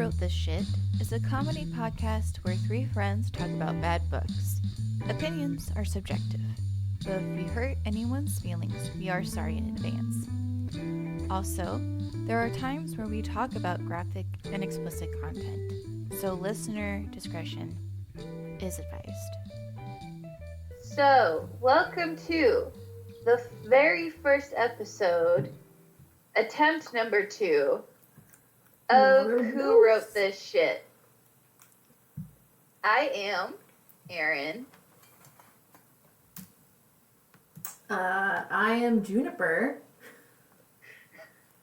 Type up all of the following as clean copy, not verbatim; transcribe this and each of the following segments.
Wrote This Shit is a comedy podcast where three friends talk about bad books. Opinions are subjective, so if we hurt anyone's feelings, we are sorry in advance. Also, there are times where we talk about graphic and explicit content, so listener discretion is advised. So, welcome to the very first episode, attempt number 2, of Who Wrote This Shit. I am Erin. I am Juniper.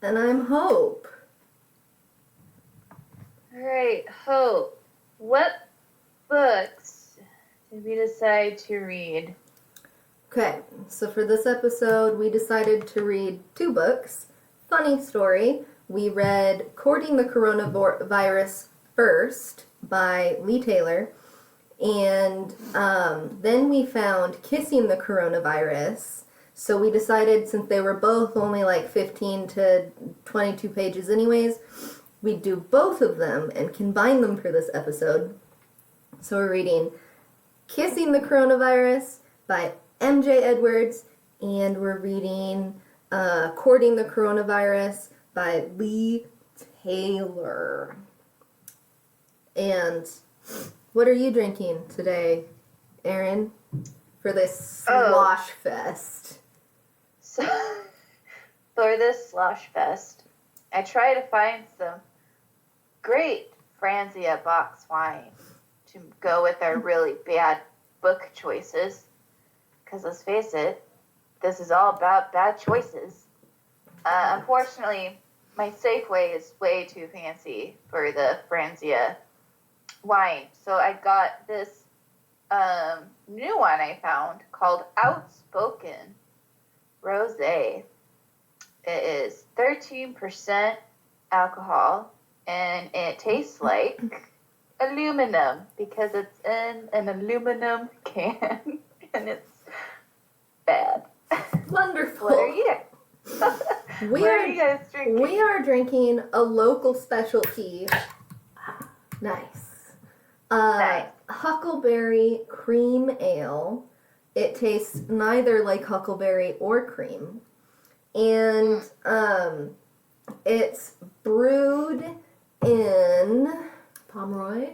And I'm Hope. Alright, Hope. What books did we decide to read? Okay, so for this episode, we decided to read 2 books. Funny story, we read Courting the Coronavirus first by Lee Taylor, and then we found Kissing the Coronavirus. So we decided, since they were both only like 15 to 22 pages anyways, we'd do both of them and combine them for this episode. So we're reading Kissing the Coronavirus by MJ Edwards, and we're reading Courting the Coronavirus by Lee Taylor. And what are you drinking today, Erin, for this slosh fest? So, for this slosh fest, I try to find some great Franzia box wine to go with our really bad book choices. Because let's face it, this is all about bad choices. Unfortunately, my Safeway is way too fancy for the Franzia wine. So I got this new one I found called Outspoken Rosé. It is 13% alcohol, and it tastes like aluminum because it's in an aluminum can, and it's bad. Wonderful. What are you? What are you guys drinking? We are drinking a local specialty. Nice. Nice. Huckleberry Cream Ale. It tastes neither like huckleberry or cream. And it's brewed in Pomeroy.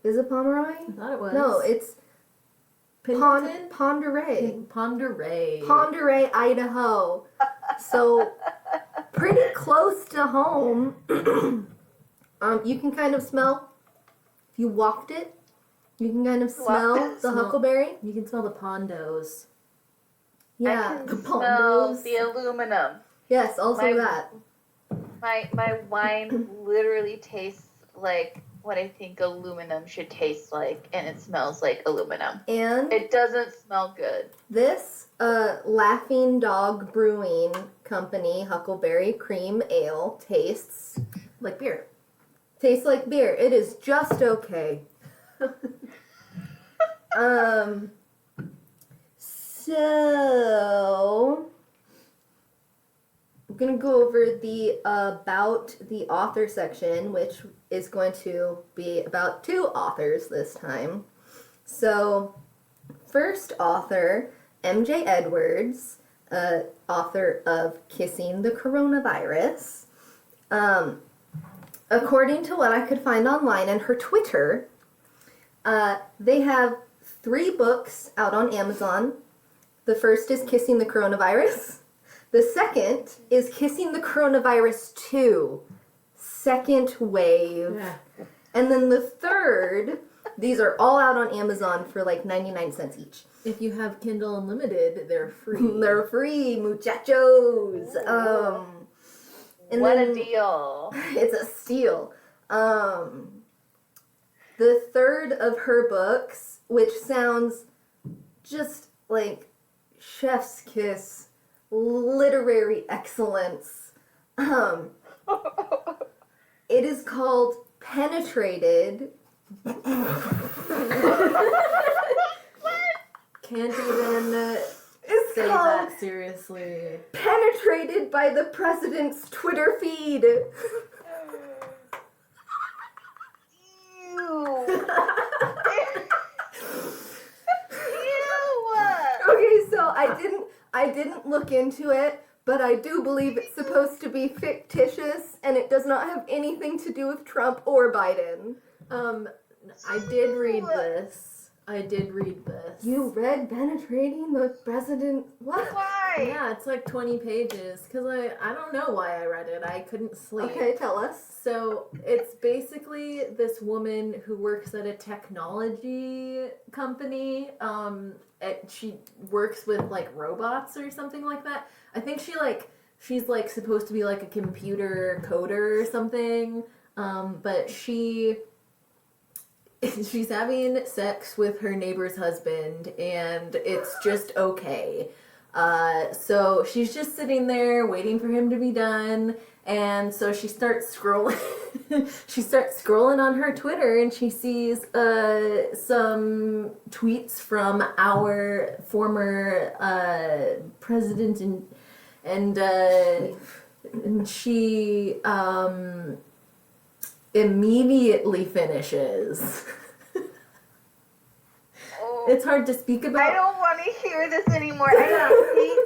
Is it Pomeroy? I thought it was. No, it's Ponderay. Ponderay, Idaho. So pretty close to home. You can kind of smell, if you walked it, you can kind of smell the huckleberry. You can smell the pondos. Yeah, I the can smell the aluminum. Yes, also that. My wine literally tastes like what I think aluminum should taste like, and it smells like aluminum. And it doesn't smell good. This Laughing Dog Brewing Company Huckleberry Cream Ale tastes Like beer. Tastes like beer. It is just okay. So I'm gonna go over the about the author section, which is going to be about 2 authors this time. So, first author, MJ Edwards, author of Kissing the Coronavirus. According to what I could find online and her Twitter, they have 3 books out on Amazon. The first is Kissing the Coronavirus. The second is Kissing the Coronavirus 2, Second Wave. Yeah. And then the third, these are all out on Amazon for like 99 cents each. If you have Kindle Unlimited, they're free. They're free, muchachos. And What then, a deal. It's a steal. The third of her books, which sounds just like chef's kiss, literary excellence. It is called Penetrated. Can't even It's say called that seriously. Penetrated by the President's Twitter feed. Okay, so I didn't look into it, but I do believe it's supposed to be fictitious, and it does not have anything to do with Trump or Biden. I did read this. You read Penetrating the President? What? Why? Yeah, it's like 20 pages. Because I don't know why I read it. I couldn't sleep. Okay, tell us. So it's basically this woman who works at a technology company. She works with like robots or something like that. I think she's like supposed to be like a computer coder or something. But she's having sex with her neighbor's husband, and it's just okay. So she's just sitting there waiting for him to be done, and so she starts scrolling. She starts scrolling on her Twitter, and she sees some tweets from our former president, and she immediately finishes. Oh, It's hard to speak about. I don't want to hear this anymore. I hate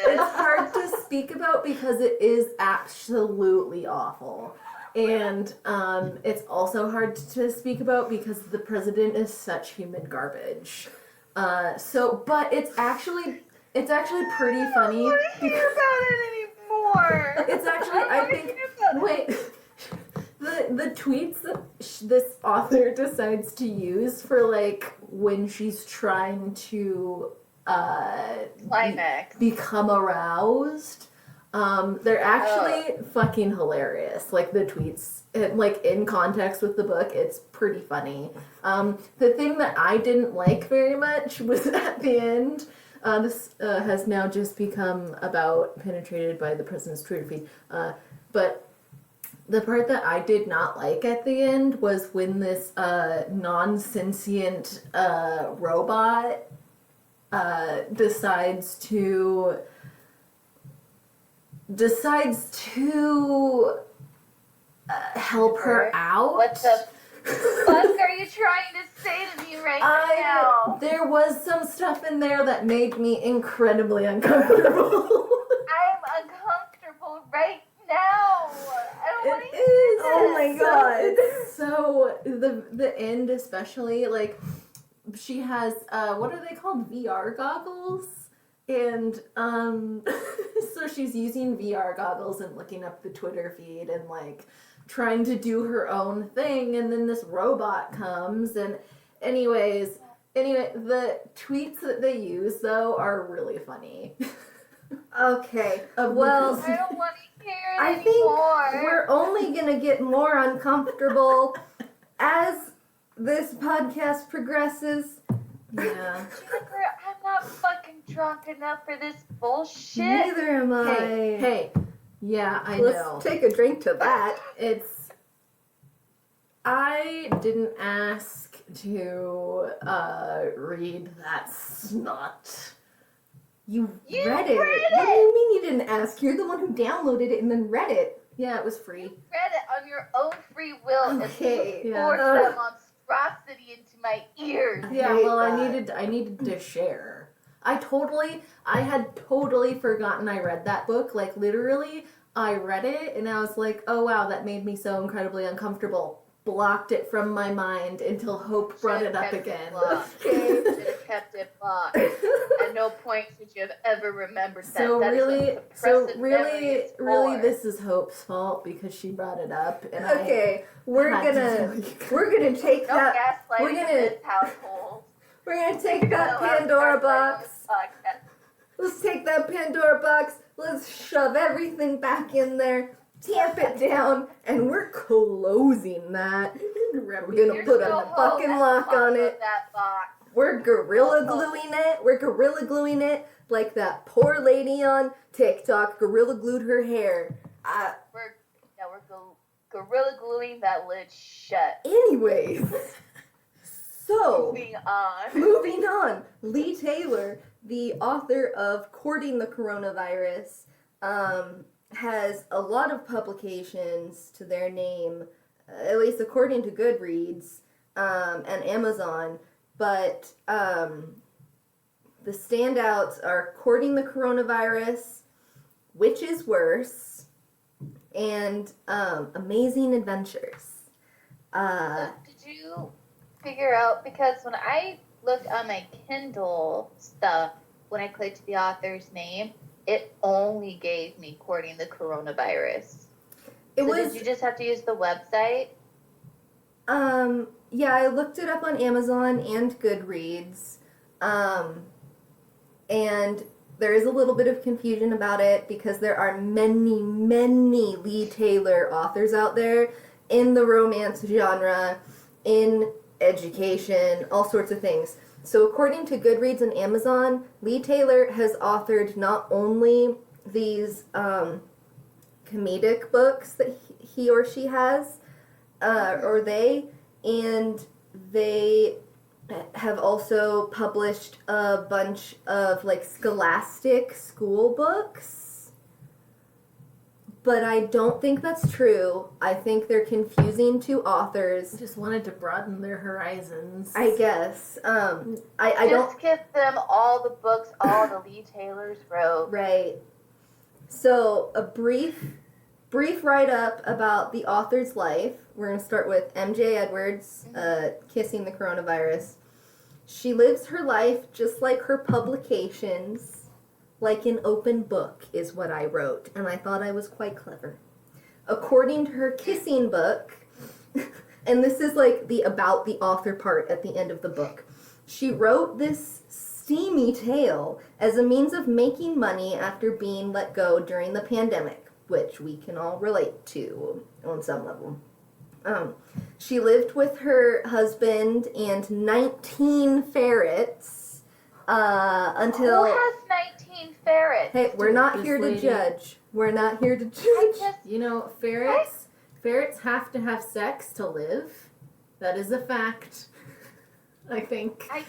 It's this. hard to speak about because it is absolutely awful. And it's also hard to speak about because the president is such human garbage. But it's actually pretty funny. I don't want to hear about it anymore. It's actually, I I don't think, wanna hear about it. wait, the tweets that this author decides to use for like when she's trying to Climax. become aroused, they're actually fucking hilarious. Like the tweets, like in context with the book, it's pretty funny. The thing that I didn't like very much was at the end. This has now just become about penetrated by the president's Twitter feed. But the part that I did not like at the end was when this non-sentient robot decides to help her out. What the fuck are you trying to say to me right now? There was some stuff in there that made me incredibly uncomfortable. I'm uncomfortable right now. I don't want to It hear is. this. Oh my God. So the end especially, like she has what are they called? VR goggles. And so she's using VR goggles and looking up the Twitter feed and like trying to do her own thing, and then this robot comes, and anyway, the tweets that they use though are really funny. Okay, Of well, the- I don't want to hear it I anymore. think we're only gonna get more uncomfortable as this podcast progresses. Yeah. Juniper, I'm not fucking drunk enough for this bullshit. Neither am I. Hey. Yeah, I Let's know. take a drink to that. I didn't ask to read that snot. You You read it. read What do it. you mean you didn't ask? You're the one who downloaded it and then read it. Yeah, it was free. You read it on your own free will Okay. and you Yeah. forced that monstrosity into my ears. Yeah, hate well, that. I needed to share. I had totally forgotten I read that book. Like literally, I read it and I was like, oh wow, that made me so incredibly uncomfortable. Blocked it from my mind until Hope brought it up again. Should have kept it blocked. At no point should you have ever remembered that. So That is really, what suppressive memory is really, for. this is Hope's fault because she brought it up. And Okay, we're had to gonna tell you. take No that. gaslighting we're in gonna- this household. We're gonna take that No, I'm Pandora gaslighting box. this podcast. Let's take that Pandora box. Let's shove everything back in there. Tamp it down, and we're closing that. We're gonna You're put so a fucking at the lock bottom on of it. That box. We're gorilla gluing it. We're gorilla gluing it like that poor lady on TikTok gorilla glued her hair. We're gorilla gluing that lid shut. Anyways, so Moving on. Lee Taylor, the author of Courting the Coronavirus, has a lot of publications to their name, at least according to Goodreads. and Amazon, but the standouts are Courting the Coronavirus, Which is Worse, and Amazing Adventures. Did you figure out, because when I looked on my Kindle stuff, when I clicked the author's name, it only gave me Courting the Coronavirus. Did you just have to use the website? Yeah, I looked it up on Amazon and Goodreads. And there is a little bit of confusion about it because there are many, many Lee Taylor authors out there in the romance genre, in education, all sorts of things. So according to Goodreads and Amazon, Lee Taylor has authored not only these comedic books that he or she has, and they have also published a bunch of like scholastic school books. But I don't think that's true. I think they're confusing to authors. Just wanted to broaden their horizons. I guess. I don't just give them all the books all the Lee Taylors wrote. Right. So a brief write-up about the author's life. We're going to start with MJ Edwards, Kissing the Coronavirus. She lives her life just like her publications, like an open book, is what I wrote, and I thought I was quite clever. According to her kissing book, and this is like the about the author part at the end of the book, she wrote this steamy tale as a means of making money after being let go during the pandemic, which we can all relate to on some level. She lived with her husband and 19 ferrets until... Who has 19 ferrets? Hey, we're not here to judge. We're not here to judge. You know, ferrets have to have sex to live. That is a fact. I think. I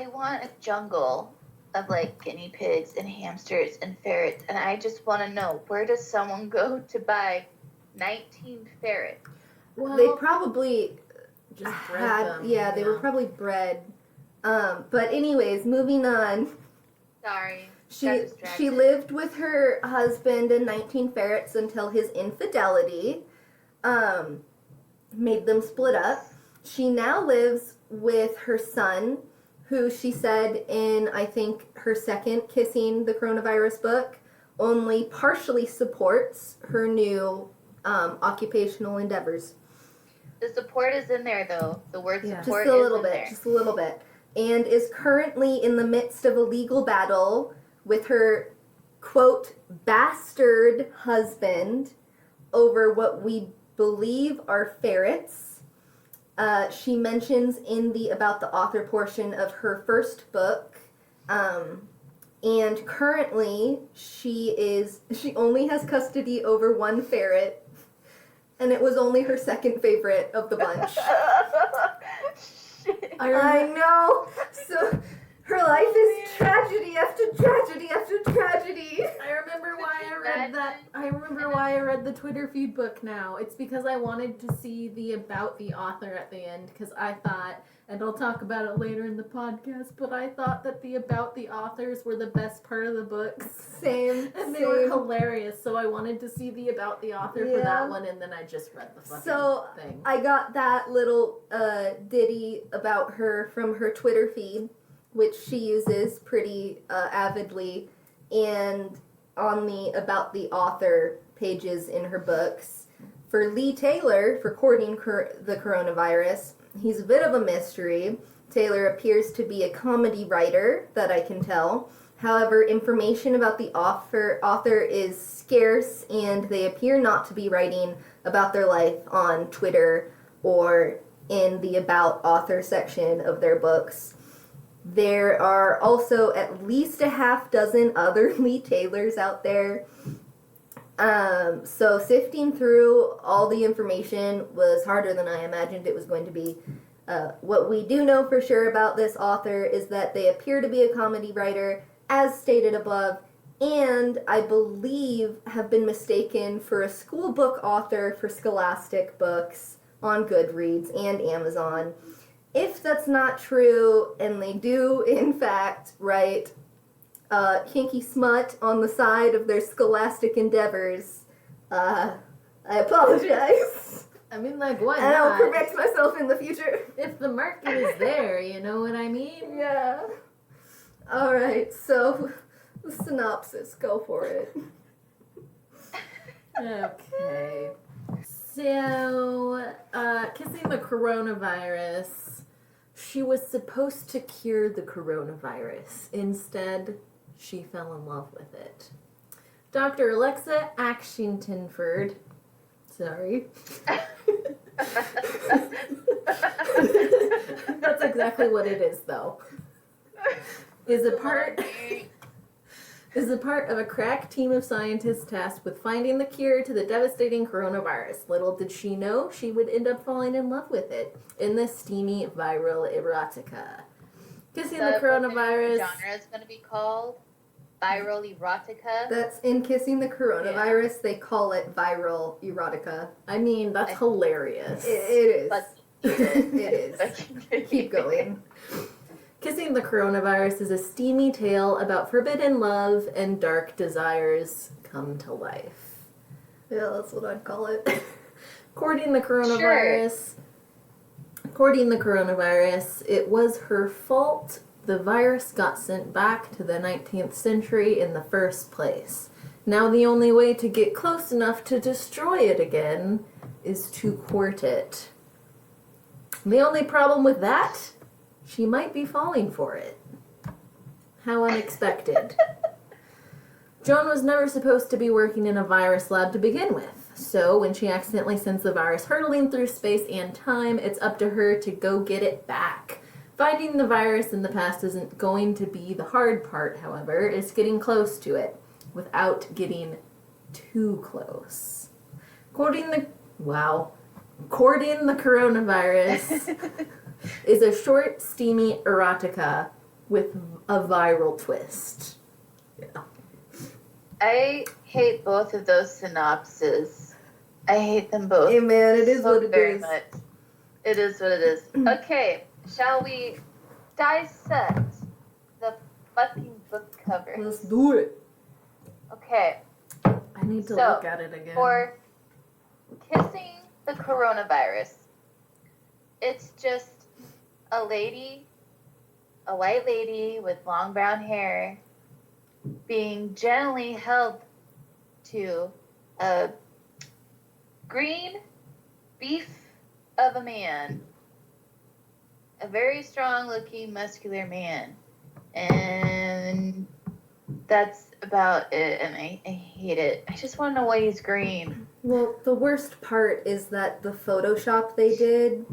want a jungle of like guinea pigs and hamsters and ferrets, and I just want to know, where does someone go to buy 19 ferrets? Well, They probably just bred had, them. yeah, they were probably bred. But anyways, moving on. Sorry. She lived with her husband and 19 ferrets until his infidelity made them split up. She now lives with her son, who she said in, I think, her second Kissing the Coronavirus book, only partially supports her new occupational endeavors. The support is in there, though. The word support Just a little is in bit, there. just a little bit. And is currently in the midst of a legal battle with her, quote, bastard husband over what we believe are ferrets. She mentions in the about the author portion of her first book, and currently she only has custody over one ferret, and it was only her second favorite of the bunch. I know. So her life is tragedy after tragedy after tragedy. I remember why I read that. I remember why I read the Twitter feed book now. It's because I wanted to see the about the author at the end, because I thought, and I'll talk about it later in the podcast, but I thought that the about the authors were the best part of the books. Same. And they were hilarious, so I wanted to see the about the author for that one, and then I just read the fucking thing. I got that little ditty about her from her Twitter feed, which she uses pretty avidly, and on the about the author pages in her books. For Lee Taylor, for Courting the Coronavirus, he's a bit of a mystery. Taylor appears to be a comedy writer, that I can tell. However, information about the author is scarce, and they appear not to be writing about their life on Twitter or in the About Author section of their books. There are also at least a half dozen other Lee Taylors out there. So sifting through all the information was harder than I imagined it was going to be. What we do know for sure about this author is that they appear to be a comedy writer, as stated above, and I believe have been mistaken for a school book author for scholastic books on Goodreads and Amazon. If that's not true, and they do, in fact, write kinky smut on the side of their scholastic endeavors, I apologize. I mean, like, why And I'll not? correct myself in the future. If the market is there, you know what I mean? Yeah. Alright, so the synopsis, go for it. Okay. So, kissing the coronavirus. She was supposed to cure the coronavirus. Instead, she fell in love with it. Dr. Alexa Ashingtonford. Sorry. That's exactly what it is, though. Is a part of a crack team of scientists tasked with finding the cure to the devastating coronavirus. Little did she know she would end up falling in love with it in this steamy viral erotica. Kissing the coronavirus. Genre is going to be called viral erotica. That's in Kissing the Coronavirus, they call it viral erotica. I mean, that's hilarious. It is. But It is. Keep going. Kissing the Coronavirus is a steamy tale about forbidden love and dark desires come to life. Yeah, that's what I'd call it. Courting the coronavirus. Courting the coronavirus. It was her fault. The virus got sent back to the 19th century in the first place. Now the only way to get close enough to destroy it again is to court it. The only problem with that? She might be falling for it. How unexpected. Joan was never supposed to be working in a virus lab to begin with. So when she accidentally sends the virus hurtling through space and time, it's up to her to go get it back. Finding the virus in the past isn't going to be the hard part, however. It's getting close to it without getting too close. Courting the coronavirus is a short, steamy erotica with a viral twist. Yeah. I hate both of those synopses. I hate them both. Hey man, it is so what it very is. much. It is what it is. Okay, shall we dissect the fucking book cover? Let's do it. Okay, I need to So, look at it again. for Kissing the Coronavirus, it's just a lady, a white lady with long brown hair, being gently held to a green beef of a man, a very strong looking muscular man, and that's about it. And I hate it. I just want to know why he's green. Well, the worst part is that the Photoshop they did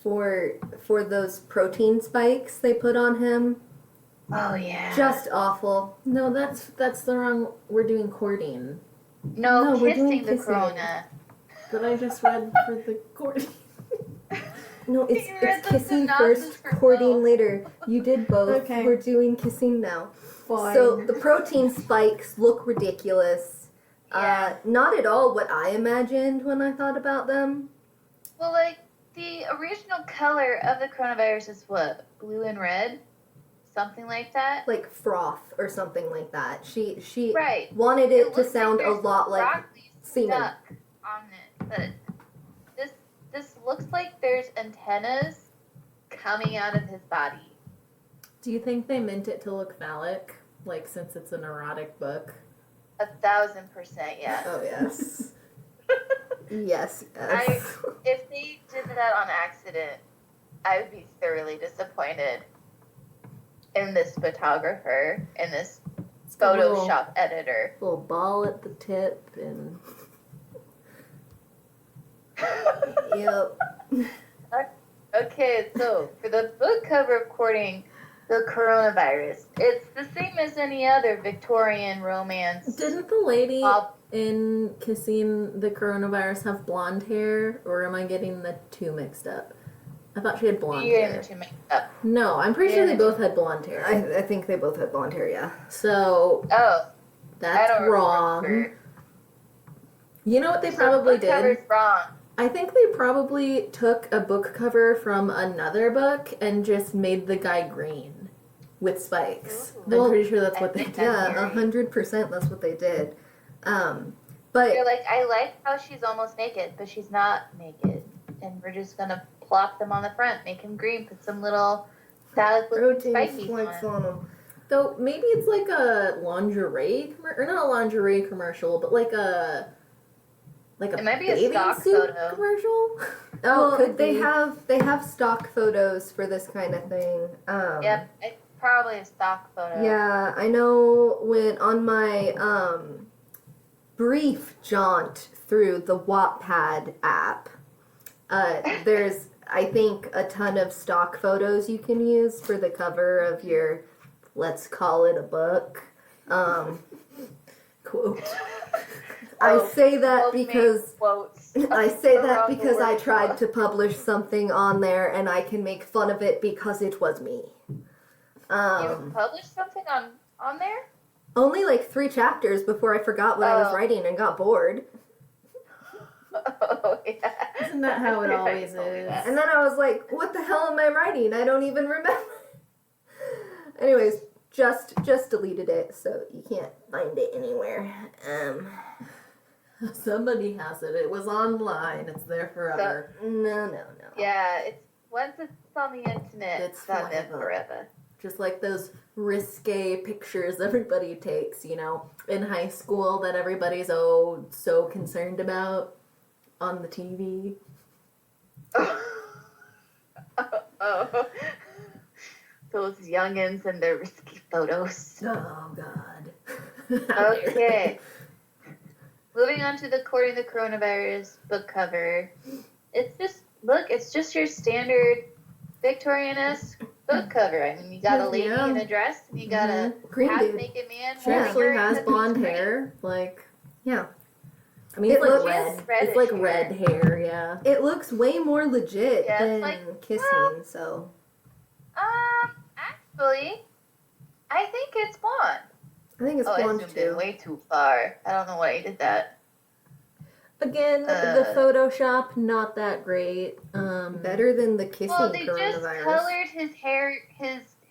for those protein spikes they put on him, Oh yeah. just awful. No, that's the wrong. We're doing courting. no, we're doing kissing the kissing. corona. But I just read for the courting. No, it's You read the kissing synopsis first, for courting both. later. You did both. Okay. We're doing kissing now. Fine. So the protein spikes look ridiculous. Yeah. Not at all what I imagined when I thought about them. Well, like the original color of the coronavirus is what? Blue and red? Something like that? Like froth or something like that. She Right. wanted it to looks sound a there's lot like broccoli semen. stuck on it, but this looks like there's antennas coming out of his body. Do you think they meant it to look phallic? Like, since it's an erotic book? 1,000%, yes. Oh yes. Yes. Yes. If they did that on accident, I would be thoroughly disappointed in this photographer, in this a little- Photoshop editor. Little ball at the tip and... Yep. Okay, so for the book cover of Courting the Coronavirus, it's the same as any other Victorian romance. Didn't the lady Well, in Kissing the Coronavirus have blonde hair? Or am I getting the two mixed up? I thought she had blonde you're hair. getting too mixed up. No, I'm pretty sure they both had blonde hair. I think they both had blonde hair. Yeah. So, Oh, I that's don't wrong. remember. You know what they So probably book cover's did? wrong. I think they probably took a book cover from another book and just made the guy green with spikes. Ooh. I'm pretty sure that's what they think did. that's Yeah, theory. 100% that's what they did. But You're like, I like how she's almost naked, but she's not naked. And we're just gonna plop them on the front, make him green, put some little phallic looking protein spikies spikes on. on them. Though maybe it's like a lingerie or not a lingerie commercial, but like a It might be a bathing stock suit photo. commercial. Well, could they be. have stock photos for this kind of thing. Yep, it's probably a stock photo. Yeah, I know when on my brief jaunt through the Wattpad app, there's I think a ton of stock photos you can use for the cover of your, let's call it a book. Quote. I say that Both made because quotes. I say that around the because I word tried book. to publish something on there and I can make fun of it because it was me. You published something on there? Only like 3 chapters before I forgot what I was Oh. writing and got bored. Oh yeah. Isn't that how it You always told me is? that. And then I was like, what the hell am I writing? I don't even remember. Anyways, just deleted it, so you can't find it anywhere. Somebody has it. It was online. It's there forever. No. Yeah, it's once it's on the internet, It's it's on there forever. forever. Just like those risque pictures everybody takes, in high school that everybody's so concerned about on the TV. Oh. Those youngins and their risky photos. Oh God. Okay. Moving on to the Courting the Coronavirus book cover. It's just your standard Victorian-esque book cover. I mean, you got a lady Yeah. in a dress, and you got a Green dude. half-naked man. She holding actually her has except he's blonde green. hair. Like, Yeah. I mean, It it's like looks- red. reddish It's like hair. red hair, yeah. It looks way more legit Yeah, it's than like, kissing, well- so. Actually, I think it's blonde. I think it's Oh, I blonde zoomed in too. way too far. I don't know why you did that. Again, the Photoshop, not that great. Better than the kissing Well, they just coronavirus. colored his hair,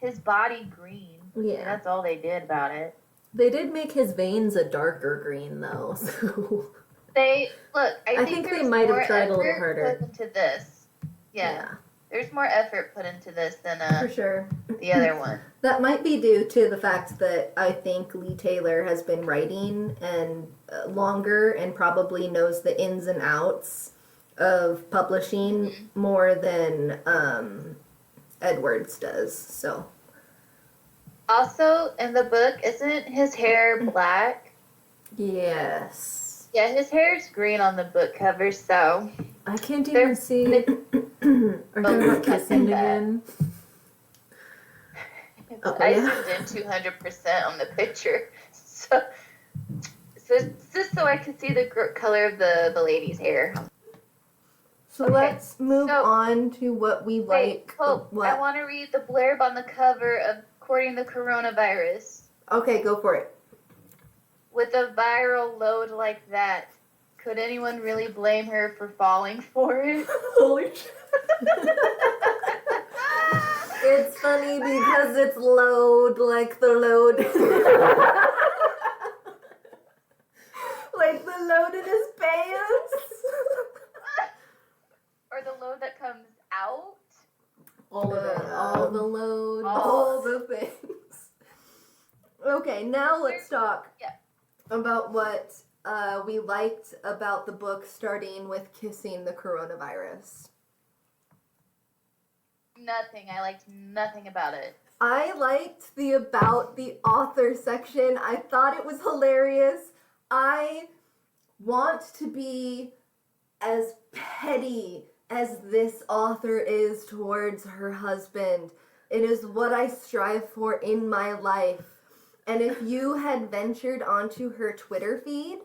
his body green. Yeah. And that's all they did about it. They did make his veins a darker green, though, so... They look. I think they there's might have more tried a little effort harder. Put into this. Yeah, there's more effort put into this than For sure. the other one. That might be due to the fact that I think Lee Taylor has been writing and longer and probably knows the ins and outs of publishing more than Edwards does. So Also, in the book, isn't his hair black? Yes. Yeah, his hair's green on the book cover. So I can't They're- even see... Are you talking about kissing again? I yeah. zoomed in 200% on the picture. So it's just so I could see the color of the lady's hair. So Okay, let's move so- on to what we Wait, like. Hope, What? I want to read the blurb on the cover of Courting the Coronavirus. Okay, go for it. With a viral load like that, could anyone really blame her for falling for it? Holy shit. It's funny because it's load like the load. Like the load in his pants. Or the load that comes out? All of it. All the load. All the things. Okay, now let's talk Yeah. about what we liked about the book, starting with kissing the coronavirus. Nothing. I liked nothing about it. I liked the about the author section. I thought it was hilarious. I want to be as petty as this author is towards her husband. It is what I strive for in my life. And if you had ventured onto her Twitter feed,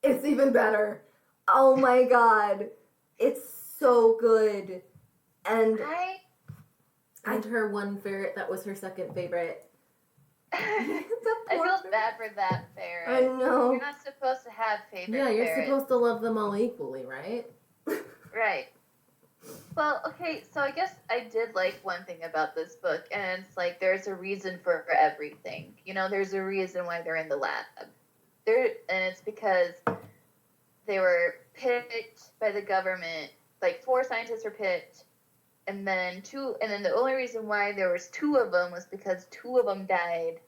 it's even better. Oh my god. It's so good. And I And her one favorite, that was her second favorite. I feel bad for that parent. I know. You're not supposed to have favorite Yeah, you're parents. supposed to love them all equally, right? Right. Well, okay, so I guess I did like one thing about this book, and it's like there's a reason for everything. You know, there's a reason why they're in the lab. And it's because they were picked by the government. Like 4 scientists were picked, and then the only reason why there was 2 of them was because 2 of them died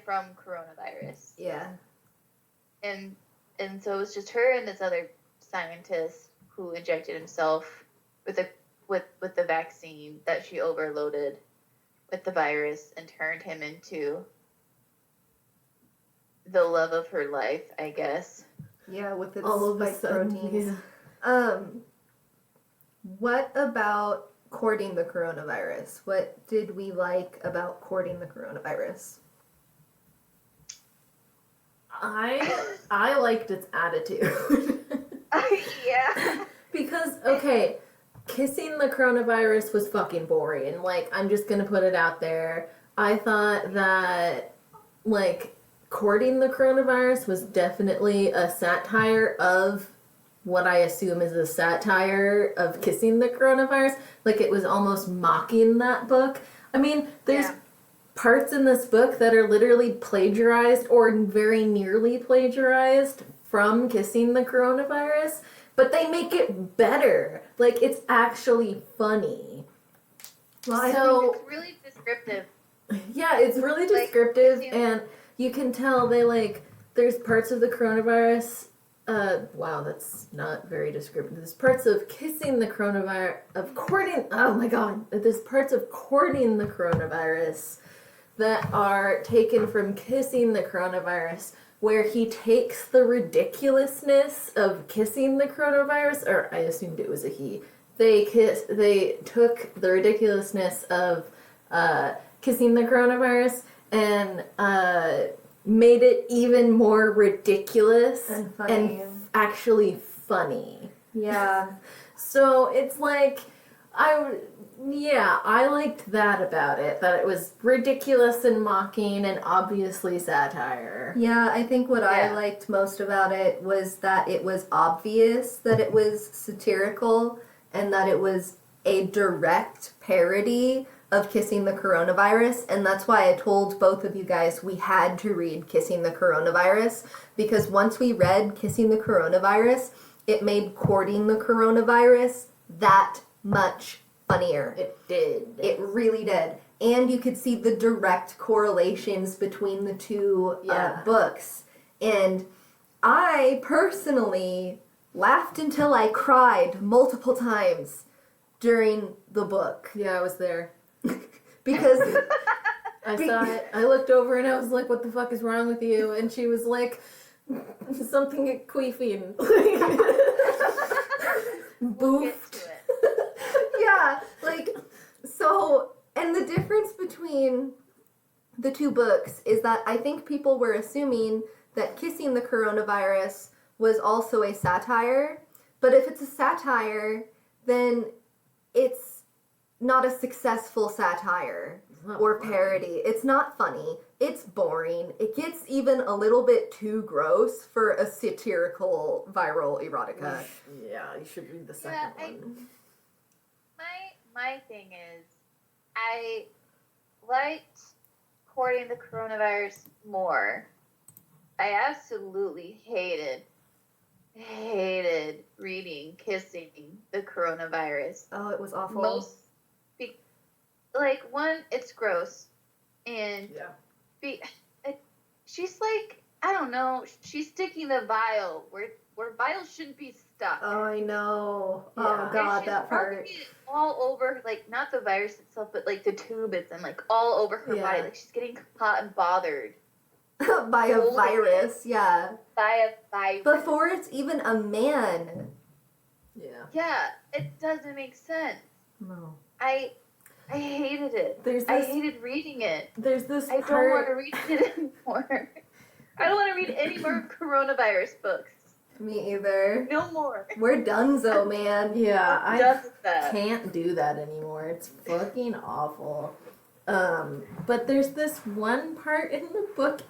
from coronavirus. Yeah. And so it was just her and this other scientist who injected himself with the vaccine that she overloaded with the virus and turned him into the love of her life, I guess. Yeah, with its All of a spike sudden, proteins. yeah. What about courting the coronavirus? What did we like about courting the coronavirus? I liked its attitude. Yeah. Because, okay, kissing the coronavirus was fucking boring. Like, I'm just gonna put it out there. I thought that, like, courting the coronavirus was definitely a satire of what I assume is a satire of kissing the coronavirus. Like, it was almost mocking that book. I mean, there's parts in this book that are literally plagiarized or very nearly plagiarized from kissing the coronavirus, but they make it better. Like, it's actually funny. Well, I It's really descriptive. Yeah, it's really descriptive, and you can tell there's parts of the coronavirus. Wow, that's not very descriptive. There's parts of kissing the coronavirus, oh my god, there's parts of courting the coronavirus that are taken from kissing the coronavirus, where he takes the ridiculousness of kissing the coronavirus, or I assumed it was a he. They took the ridiculousness of kissing the coronavirus and made it even more ridiculous And funny. actually funny. Yeah. So it's like, I liked that about it, that it was ridiculous and mocking and obviously satire. Yeah, I think what I liked most about it was that it was obvious that it was satirical and that it was a direct parody of Kissing the Coronavirus, and that's why I told both of you guys we had to read Kissing the Coronavirus, because once we read Kissing the Coronavirus, it made Courting the Coronavirus that much funnier. It did. It really did. And you could see the direct correlations between the two books. And I personally laughed until I cried multiple times during the book. Yeah, I was there. Because I saw it. I looked over and I was like, what the fuck is wrong with you? And she was like, something queefing. Boofed. yeah, so, and the difference between the two books is that I think people were assuming that Kissing the Coronavirus was also a satire, but if it's a satire, then it's not a successful satire or parody. It's not funny. It's boring. It gets even a little bit too gross for a satirical viral erotica. Yeah, you should read the second one. My thing is, I liked Courting the Coronavirus more. I absolutely hated reading Kissing the Coronavirus. Oh, it was awful. One, it's gross, and she's like, I don't know, she's sticking the vial where vials shouldn't be stuck. Oh, I know. Yeah. Oh, God, she's that part. rubbing it all over, not the virus itself, but the tube it's in, all over her body. She's getting hot and bothered. By a virus, yeah. By a virus. Before it's even a man. Yeah. Yeah, it doesn't make sense. No. I hated it. I hated reading it. There's this I don't want to read it anymore. I don't want to read any more coronavirus books. Me either. No more. We're donezo, man. Yeah, I'm I done with that. can't do that anymore. It's fucking awful. But there's this one part in the book,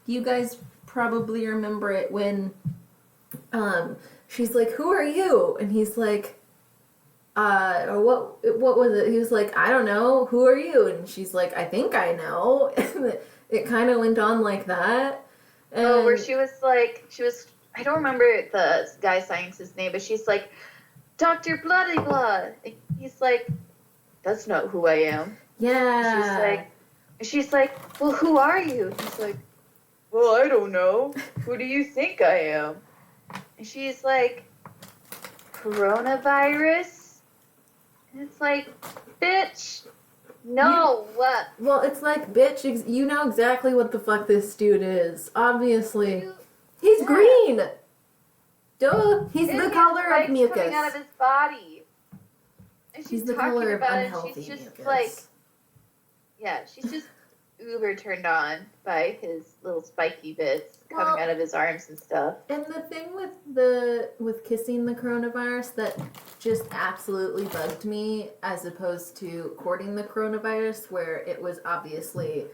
you guys probably remember it, when she's like, "Who are you?" And he's like, or what was it? He was like, "I don't know. Who are you?" And she's like, "I think I know." And it kind of went on like that. And Oh, where she was, I don't remember the guy scientist's name, but she's like, Dr. Bloody Blah. And he's like, that's not who I am. yeah. She's like, well, who are you? He's like, well, I don't know. Who do you think I am? And she's like, coronavirus? And it's like, bitch, no. Well, it's like, bitch, you know exactly what the fuck this dude is. Obviously. He's Yeah. green. Duh. He's And the he has color of spikes mucus. coming out of his body. And she's He's the talking color of about it, and unhealthy she's just mucus. like, yeah, she's just uber turned on by his little spiky bits coming Well, out of his arms and stuff. And the thing with kissing the coronavirus that just absolutely bugged me, as opposed to courting the coronavirus, where it was obviously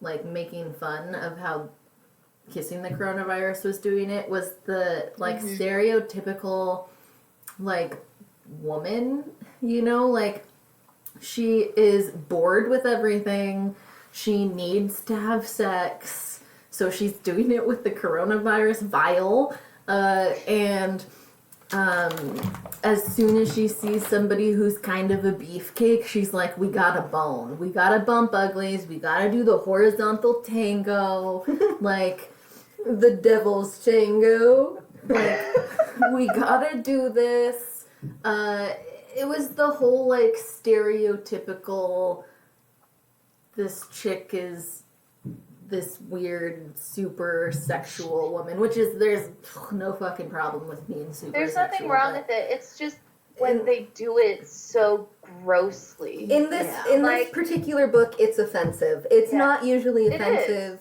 like making fun of how kissing the coronavirus was doing it, was the like stereotypical like woman, you know, like she is bored with everything. She needs to have sex. So she's doing it with the coronavirus vial. And as soon as she sees somebody who's kind of a beefcake, she's like, we gotta bone. We gotta bump uglies. We gotta do the horizontal tango. Like, The devil's tango. like, we gotta do this. It was the whole, like, stereotypical, this chick is this weird, super sexual woman, which is, there's no fucking problem with being super There's sexual. nothing wrong with it. It's just when they do it so grossly. In this Yeah. this Like- particular book, it's offensive. It's Yeah. not usually It is. offensive.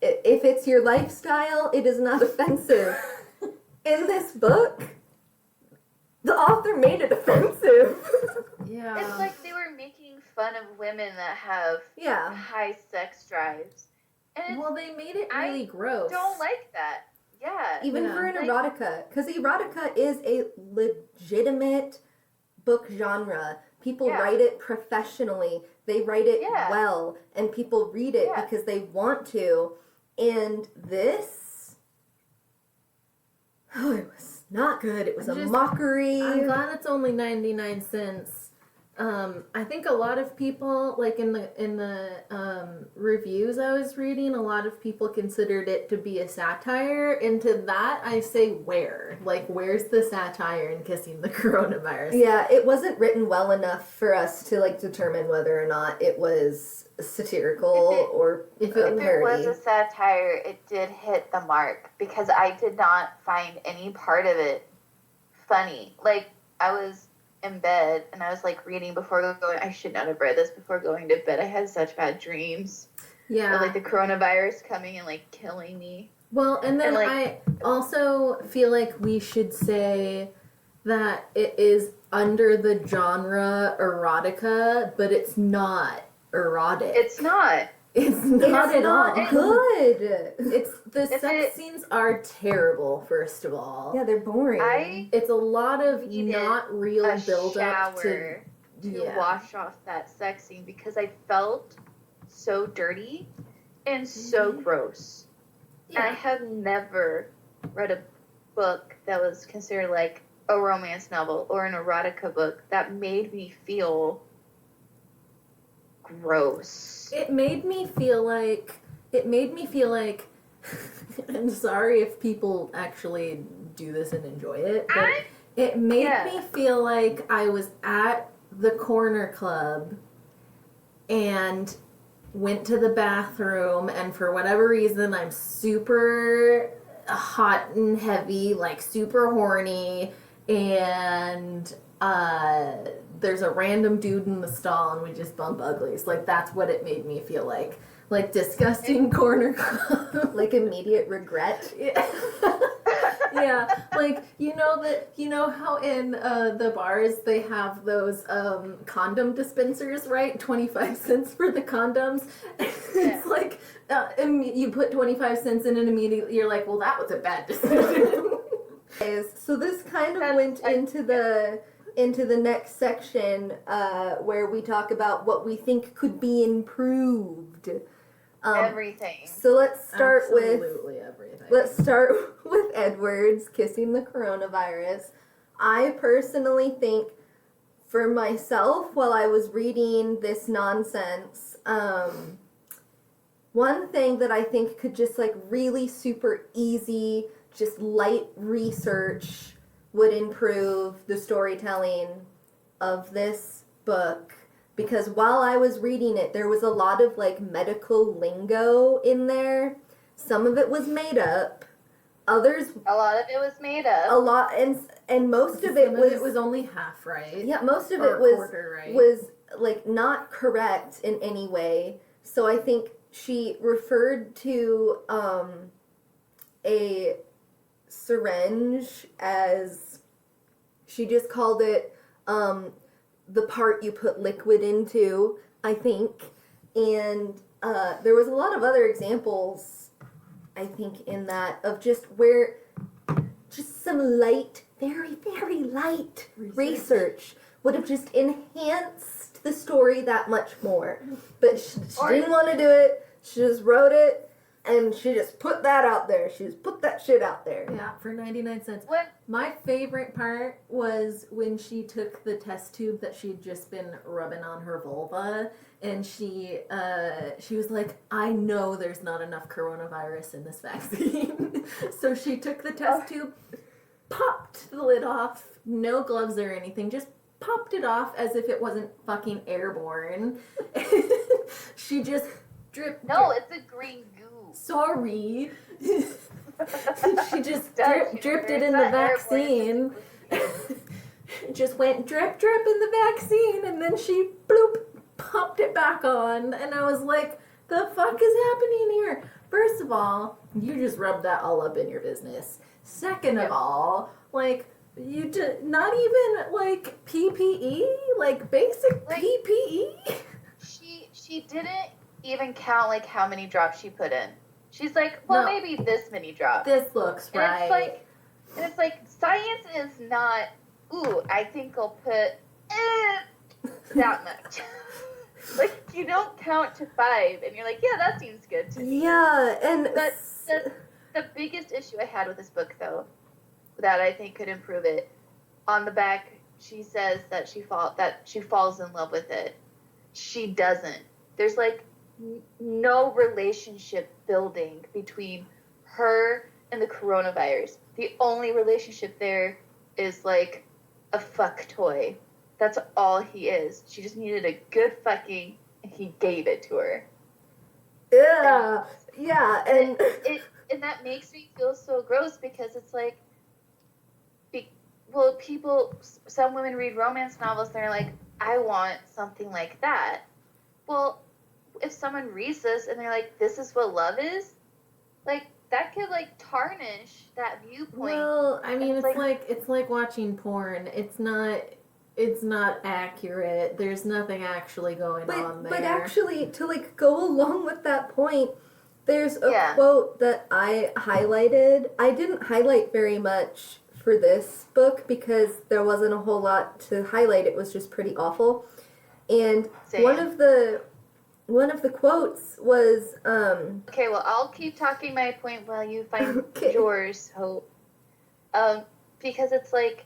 If it's your lifestyle, it is not offensive. In this book, the author made it offensive. Yeah. It's like they were making fun of women that have Yeah. high sex drives. And it's, Well, they made it I really gross. don't like that. Yeah. Even Yeah. for an Like- erotica. Because erotica is a legitimate book genre. People Yeah. write it professionally. They write it Yeah. well. And people read it Yeah. because they want to. And this... Oh, it was not good. It was a Just- mockery. I'm glad it's only 99 cents. I think a lot of people, like in the reviews I was reading, a lot of people considered it to be a satire. And to that, I say, where? Like, where's the satire in kissing the coronavirus? Yeah, it wasn't written well enough for us to like determine whether or not it was satirical or if a it If it parody. was a satire, it did hit the mark because I did not find any part of it funny. Like, I was in bed and I was like reading before going. I should not have read this before going to bed. I had such bad dreams. Yeah. Of, like the coronavirus coming and like killing me. Well, and then And, like- I also feel like we should say that it is under the genre erotica, but it's not erotic. It's not. It's not It's at not all. good. It's the If sex it- scenes are terrible. First of all, Yeah, they're boring. I it's a lot of needed not real a build up to. shower to wash off that sex scene because I felt so dirty and so gross. And I Yeah. have never read a book that was considered like a romance novel or an erotica book that made me feel gross. It made me feel like. I'm sorry if people actually do this and enjoy it, but it made Yeah. me feel like I was at the corner club and went to the bathroom, and for whatever reason I'm super hot and heavy, like super horny, and there's a random dude in the stall and we just bump uglies. Like, that's what it made me feel like. Like, disgusting corner club. like immediate regret. Yeah. Yeah, like you know how in the bars they have those condom dispensers, right? 25 cents for the condoms. It's like you put 25 cents in and immediately you're like, well, that was a bad decision. So this kind of went into the next section where we talk about what we think could be improved. Everything. So let's start Absolutely everything. Let's start with Edward's kissing the coronavirus. I personally think, for myself, while I was reading this nonsense, one thing that I think could just like really super easy, just light research would improve the storytelling of this book. Because while I was reading it, there was a lot of like medical lingo in there. Some of it was made up. Others, a lot of it was made up. a lot, and most of it was only half right. Yeah, most of or it was quarter right. was like not correct in any way. So I think she referred to a syringe as, she just called it the part you put liquid into, I think. And there was a lot of other examples, I think, in that of just where just some light, very, very light research would have just enhanced the story that much more. But she didn't want to do it. She just wrote it, and she just put that out there. She just put that shit out there. Yeah, for 99 cents. What? My favorite part was when she took the test tube that she'd just been rubbing on her vulva, and she was like, I know there's not enough coronavirus in this vaccine. So she took the test tube, popped the lid off, no gloves or anything, just popped it off as if it wasn't fucking airborne. She just dripped. No, it's a green goo. Sorry. She just dripped it in the vaccine. Just went drip in the vaccine, and then she bloop popped it back on, and I was like, the fuck is happening here? First of all, you just rubbed that all up in your business. Second of all, like, you not even like PPE, like basic Like, PPE. She didn't even count like how many drops she put in. She's like, well, No. maybe this many drops. This looks And right. it's like science is not. Ooh, I think I'll put that much. Like, you don't count to 5, and you're like, yeah, that seems good to me. Yeah, and The biggest issue I had with this book, though, that I think could improve it, on the back, she says that she falls in love with it. She doesn't. There's like no relationship building between her and the coronavirus. The only relationship there is like a fuck toy. That's all he is. She just needed a good fucking, and he gave it to her. yeah, and And that makes me feel so gross, because it's like, well, some women read romance novels and they're like, I want something like that. Well, if someone reads this and they're like, this is what love is, like, that could like tarnish that viewpoint. Well, I mean, It's it's like watching porn. It's not accurate. There's nothing actually going on there. But actually, to like go along with that point, there's a Yeah. quote that I highlighted. I didn't highlight very much for this book because there wasn't a whole lot to highlight. It was just pretty awful. And Same. one of the quotes was Okay, well, I'll keep talking my point while you find Okay. yours, Hope. Because it's like,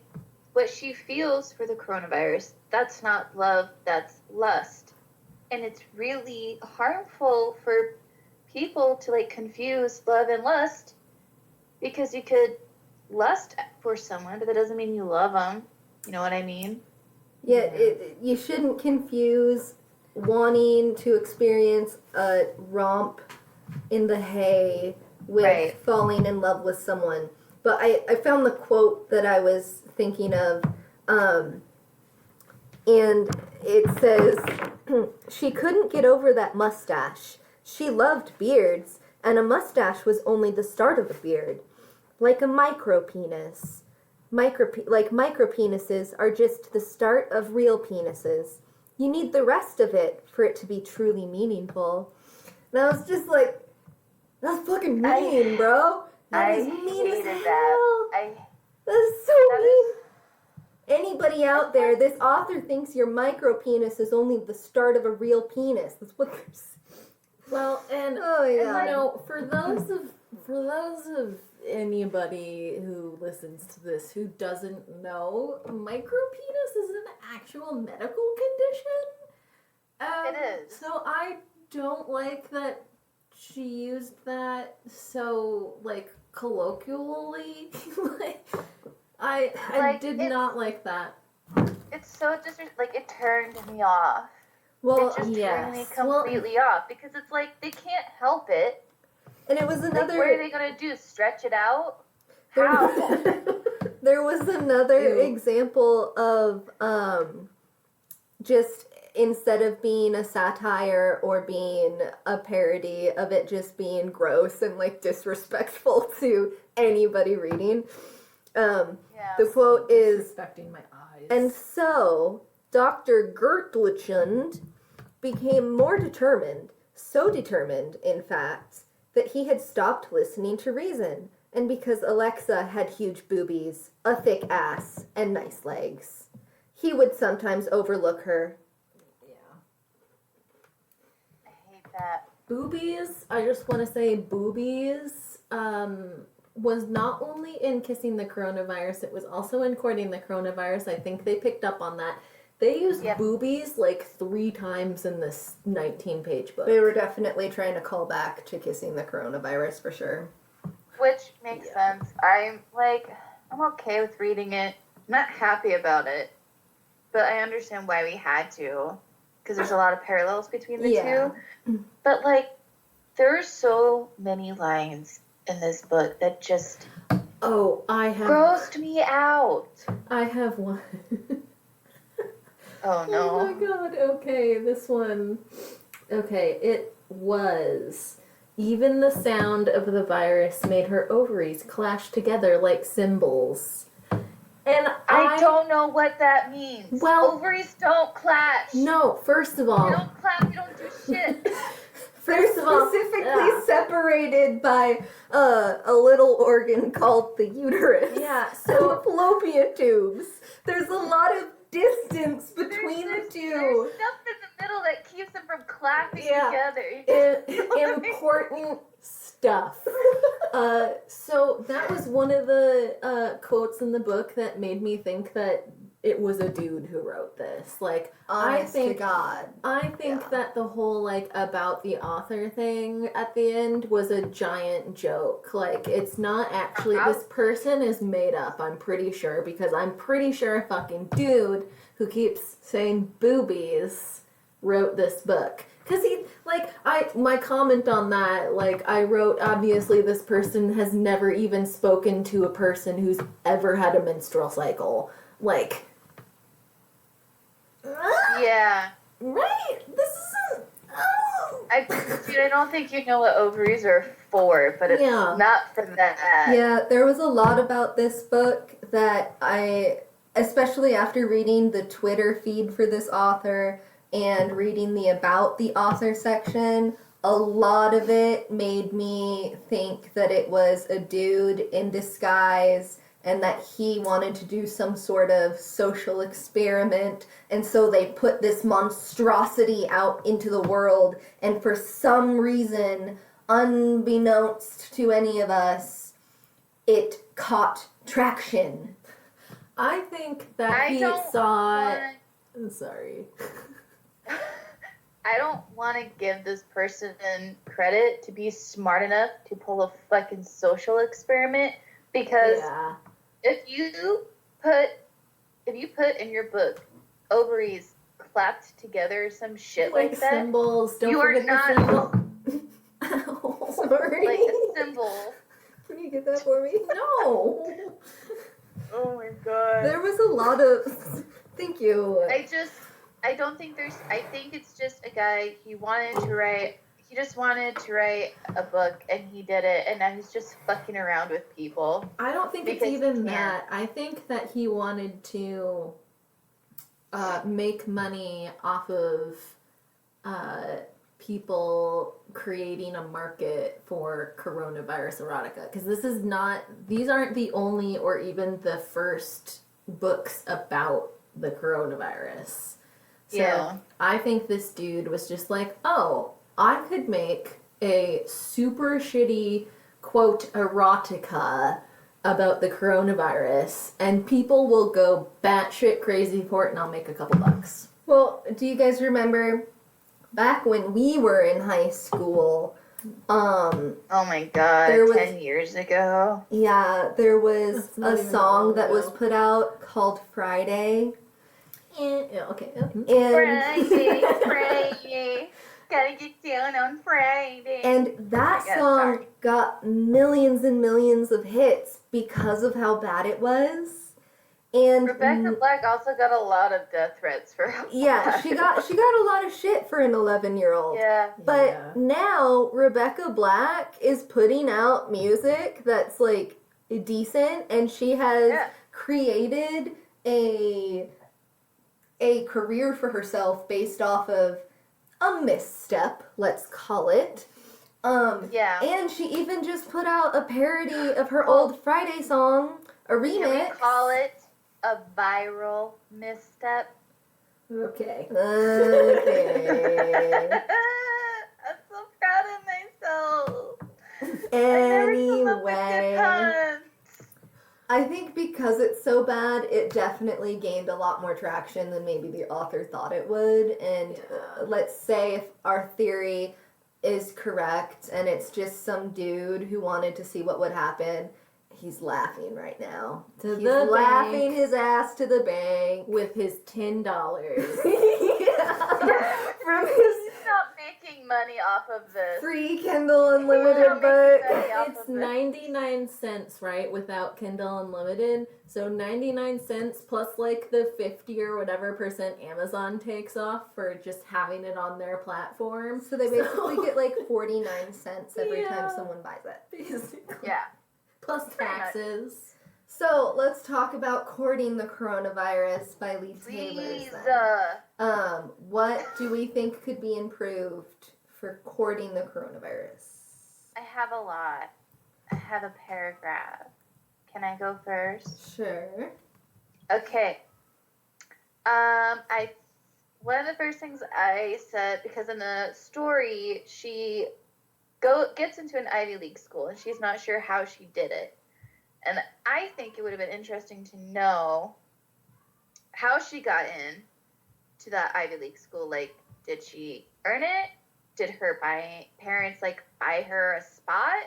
what she feels for the coronavirus, that's not love, that's lust. And it's really harmful for people to like confuse love and lust, because you could lust for someone, but that doesn't mean you love them. You know what I mean? Yeah, you shouldn't confuse wanting to experience a romp in the hay with Right. falling in love with someone. But I found the quote that I was thinking of, and it says, she couldn't get over that mustache. She loved beards, and a mustache was only the start of a beard. like a micropenis. Micropenises are just the start of real penises. You need the rest of it for it to be truly meaningful. And I was just like, that's fucking mean, bro. That is mean as hell. That's so mean. Anybody out there, this author thinks your micropenis is only the start of a real penis. That's what they're saying. Well, and for those of anybody who listens to this who doesn't know, micropenis is an actual medical condition. It is. So I don't like that she used that so colloquially. I did not like that. It's so just it turned me off. Well, it just turned me completely off because it's like they can't help it. And it was another. What are they gonna do? Stretch it out? How? There was another example of just instead of being a satire or being a parody of it just being gross and disrespectful to anybody reading. The quote is, "Disrespecting my eyes." And so Dr. Gertlechund became more determined, so determined, in fact, that he had stopped listening to reason, and because Alexa had huge boobies, a thick ass, and nice legs, he would sometimes overlook her. Yeah. I hate that. Boobies, I just want to say boobies, was not only in Kissing the Coronavirus, it was also in Courting the Coronavirus. I think they picked up on that. They used boobies 3 times in this 19-page book. They were definitely trying to call back to Kissing the Coronavirus for sure. Which makes sense. I'm okay with reading it. I'm not happy about it, but I understand why we had to, because there's a lot of parallels between the two. But there are so many lines in this book that just grossed me out. I have one. Oh no. Oh my god, okay, this one. Okay, it was. Even the sound of the virus made her ovaries clash together like cymbals. And I don't know what that means. Well, ovaries don't clash. No, first of all. You don't clap, you don't do shit. They're specifically separated by a little organ called the uterus. Yeah, so the fallopian tubes. There's a lot of distance between the two. There's stuff in the middle that keeps them from clapping together. Important stuff. So that was one of the quotes in the book that made me think that it was a dude who wrote this. Honest to God. I think that the whole about the author thing at the end was a giant joke. It's not actually, this person is made up, I'm pretty sure, because I'm pretty sure a fucking dude who keeps saying boobies wrote this book. Because my comment on that, I wrote, obviously this person has never even spoken to a person who's ever had a menstrual cycle. Yeah. Right? This isn't... I don't think you know what ovaries are for, but it's not for that. Yeah, there was a lot about this book that especially after reading the Twitter feed for this author and reading the About the Author section, a lot of it made me think that it was a dude in disguise and that he wanted to do some sort of social experiment, and so they put this monstrosity out into the world, and for some reason, unbeknownst to any of us, it caught traction. I think that he saw it. I'm sorry. I don't want to give this person credit to be smart enough to pull a fucking social experiment, because if you put in your book ovaries clapped together or some shit like that, symbols. Don't you forget are the not symbol. Sorry. like a symbol. Can you get that for me? No. Oh my god. There was a lot of... Thank you. I think it's just a guy, he wanted to write, he just wanted to write a book, and he did it, and now he's just fucking around with people. I don't think it's Because he even can. that. I think that he wanted to make money off of people creating a market for coronavirus erotica. Because these aren't the only or even the first books about the coronavirus. So Yeah. I think this dude was just like, oh, I could make a super shitty, quote, erotica about the coronavirus, and people will go batshit crazy for it, and I'll make a couple bucks. Well, do you guys remember back when we were in high school? Oh my god, There was- 10 years ago. Yeah, there was That's not a even song that long was ago. put out called Friday. Yeah, okay. And Friday. Gotta get down on Friday. And that Yeah, song sorry. got millions and millions of hits because of how bad it was. And Rebecca Black also got a lot of death threats for how yeah, bad she it got was. a lot of shit for an 11-year-old. Yeah. But Yeah. now Rebecca Black is putting out music that's like decent, and she has Yeah. created a career for herself based off of a misstep, let's call it. Yeah. And she even just put out a parody of her old Friday song, a remix. Can we call it a viral misstep? Okay. Okay. I'm so proud of myself. I never come up with good Anyway, puns. I think because it's so bad, it definitely gained a lot more traction than maybe the author thought it would. And Yeah. let's say if our theory is correct and it's just some dude who wanted to see what would happen, he's laughing right now. To He's the laughing bank his ass to the bank. with his $10. Yeah. From his He's not making money off of this. free Kindle He's Unlimited not book. making money off It's of this. 99 cents, right, without Kindle Unlimited. So 99 cents plus like the 50 or whatever % Amazon takes off for just having it on their platform. So they basically get like 49 cents every time Yeah. someone buys it. Basically. Yeah. Plus Pretty much. taxes. So let's talk about Courting the Coronavirus by Lee Please. Taylor. What do we think could be improved for courting the coronavirus? I have a lot. I have a paragraph. Can I go first? Sure. Okay. One of the first things I said, because in the story she gets into an Ivy League school and she's not sure how she did it, and I think it would have been interesting to know how she got in to that Ivy League school. Like, did she earn it? Did her parents like buy her a spot?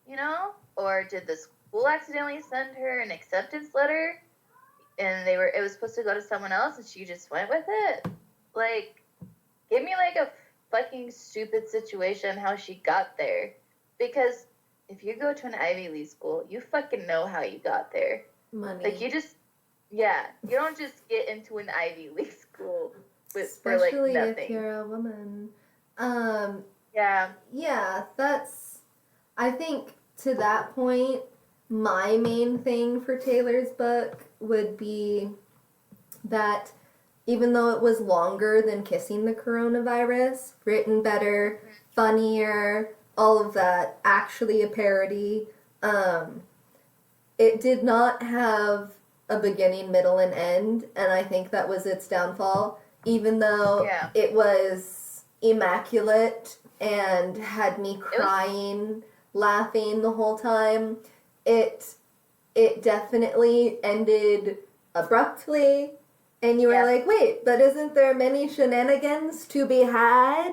You know, or did the school accidentally send her an acceptance letter? And it was supposed to go to someone else and she just went with it. Like, give me like a fucking stupid situation how she got there. Because if you go to an Ivy League school, you fucking know how you got there. Money. Like, you don't just get into an Ivy League school for Especially like if nothing. you're a woman. Yeah. Yeah, I think to that point, my main thing for Taylor's book would be that even though it was longer than Kissing the Coronavirus, written better, funnier, all of that, actually a parody, it did not have a beginning, middle, and end, and I think that was its downfall, even though Yeah. it was immaculate and had me crying, laughing the whole time. It definitely ended abruptly, and you were Yeah. like, wait, but isn't there many shenanigans to be had?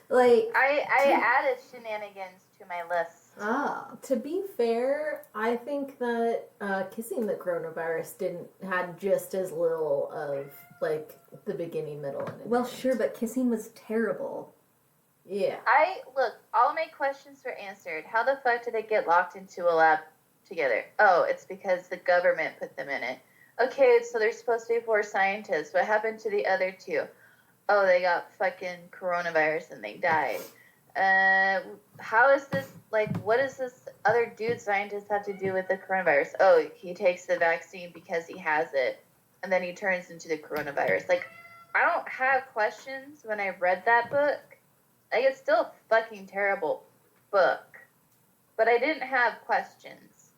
Like, I added shenanigans to my list. To be fair, I think that Kissing the Coronavirus had just as little of like the beginning, middle, and end. well, sure, but kissing was terrible. Yeah. All my questions were answered. How the fuck did they get locked into a lab together? Oh, it's because the government put them in it. Okay, so there's supposed to be 4 scientists. What happened to the other 2? Oh, they got fucking coronavirus and they died. how is this, like, what does this other dude scientist have to do with the coronavirus? Oh, he takes the vaccine because he has it, and then he turns into the coronavirus. Like, I don't have questions when I read that book. Like, it's still a fucking terrible book, but I didn't have questions.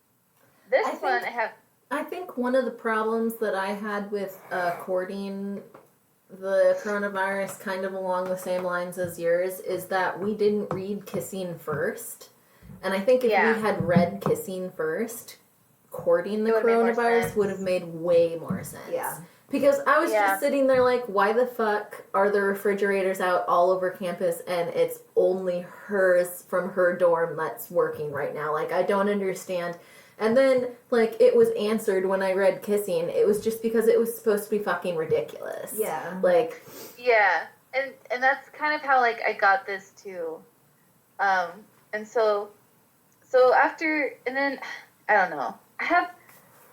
This one, I have. I think one of the problems that I had with courting the coronavirus, kind of along the same lines as yours, is that we didn't read Kissing first. And I think if we had read Kissing first, courting the coronavirus would have made way more sense. Yeah. Because I was just sitting there like, why the fuck are the refrigerators out all over campus and it's only hers from her dorm that's working right now? Like, I don't understand. And then, like, it was answered when I read Kissing. It was just because it was supposed to be fucking ridiculous. Yeah. Like... Yeah. And that's kind of how, like, I got this, too. And so after... And then, I don't know.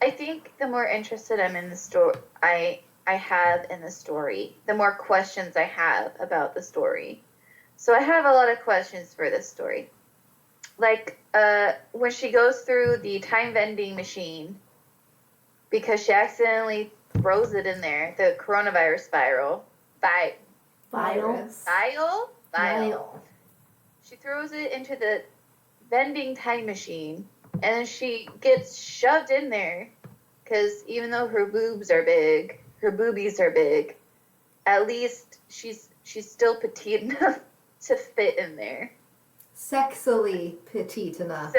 I think the more interested I'm in the story... I have in the story, the more questions I have about the story. So I have a lot of questions for this story. Like, when she goes through the time vending machine because she accidentally throws it in there, the coronavirus vial. She throws it into the vending time machine, and then she gets shoved in there because even though her boobies are big, at least she's still petite enough to fit in there. Sexily petite enough.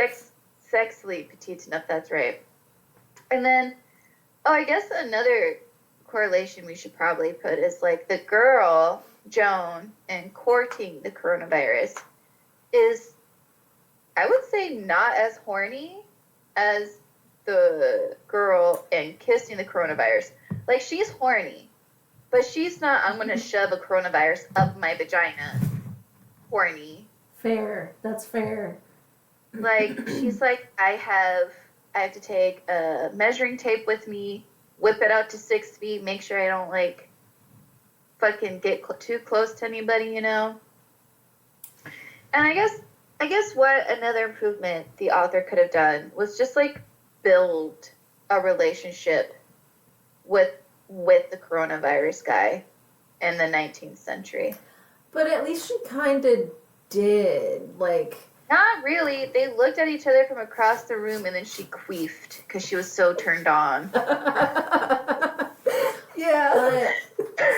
Sexily petite enough, that's right. And then, I guess another correlation we should probably put is, like, the girl, Joan, in courting the coronavirus is, I would say, not as horny as the girl in kissing the coronavirus. Like, she's horny, but she's not, I'm going to shove a coronavirus up my vagina horny. Fair. That's fair. Like, she's like, I have to take a measuring tape with me, whip it out to 6 feet, make sure I don't, like, fucking get too close to anybody, you know? And I guess what another improvement the author could have done was just, like, build a relationship with the coronavirus guy in the 19th century. But at least she kind of did, like... Not really. They looked at each other from across the room, and then she queefed because she was so turned on. Yeah.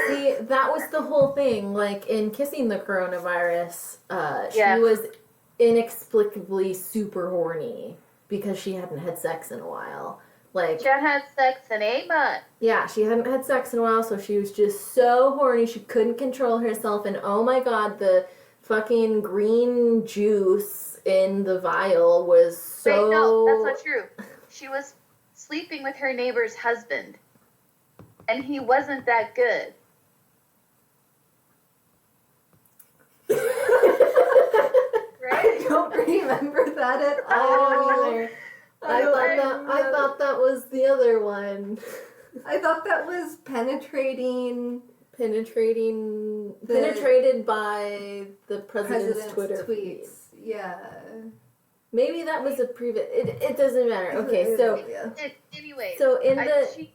See, that was the whole thing. Like, in Kissing the Coronavirus, she was inexplicably super horny because she hadn't had sex in a while. Like, she hadn't had sex in 8 months. Yeah, she hadn't had sex in a while, so she was just so horny she couldn't control herself, and oh my god, the fucking green juice in the vial was so... Wait, no, that's not true. She was sleeping with her neighbor's husband, and he wasn't that good. Right? I don't remember that at all. I thought that was the other one. I thought that was penetrated by the president's Twitter tweets. Feed. Yeah. Maybe that was a previous... It doesn't matter. Okay, so... Anyway. So in she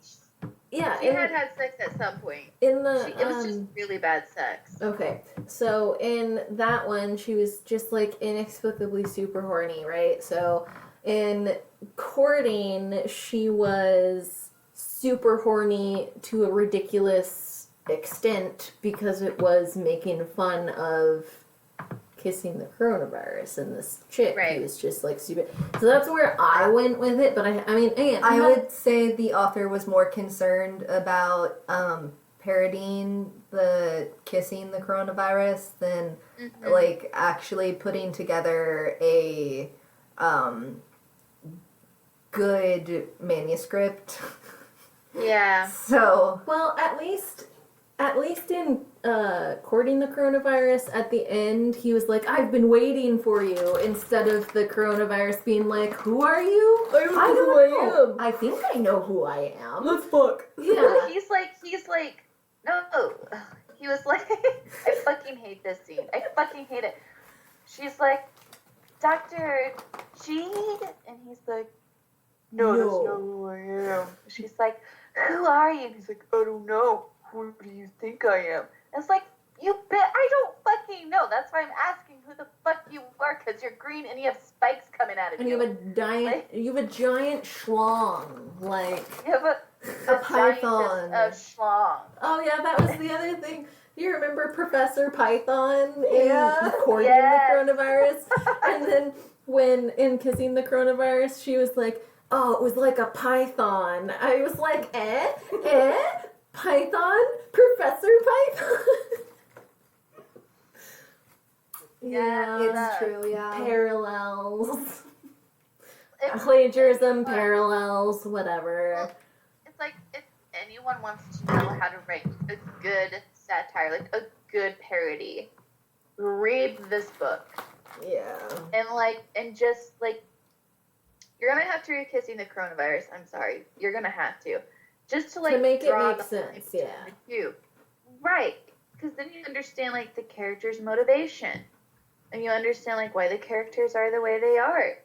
had sex at some point. In the... it was just really bad sex. Okay. So in that one, she was just, like, inexplicably super horny, right? So in courting, she was super horny to a ridiculous extent because it was making fun of kissing the coronavirus and this chick who was just like stupid. So that's where I went with it, but I mean, again, I would say the author was more concerned about parodying the kissing the coronavirus than like actually putting together a good manuscript. Yeah. So, well, at least in courting the coronavirus, at the end, he was like, I've been waiting for you, instead of the coronavirus being like, who are you? I don't know who I am. I think I know who I am. Let's fuck. Yeah. He's like, no. He was like, I fucking hate this scene. I fucking hate it. she's like, Dr. Jean, and he's like, no, that's not who I am. She's like, who are you? And he's like, I don't know. Who do you think I am? And it's like, you bet I don't fucking know. That's why I'm asking who the fuck you are, because you're green and you have spikes coming out of And you. you have a giant schlong, like You have a python of schlong. Oh yeah, that was the other thing. You remember Professor Python in Yeah. Courting Yes. the Coronavirus? And then when in Kissing the Coronavirus, she was like, oh, it was like a python. I was like, Python? Professor Python? Yeah, It's true, yeah. Parallels. It's- Plagiarism, parallels, whatever. It's like if anyone wants to know how to write a good satire, like a good parody, read this book. Yeah. And just you're gonna have to read Kissing the Coronavirus. I'm sorry, you're gonna have to, just to make it draw make the sense, lines yeah. between the two. Right, because then you understand the character's motivation, and you understand why the characters are the way they are,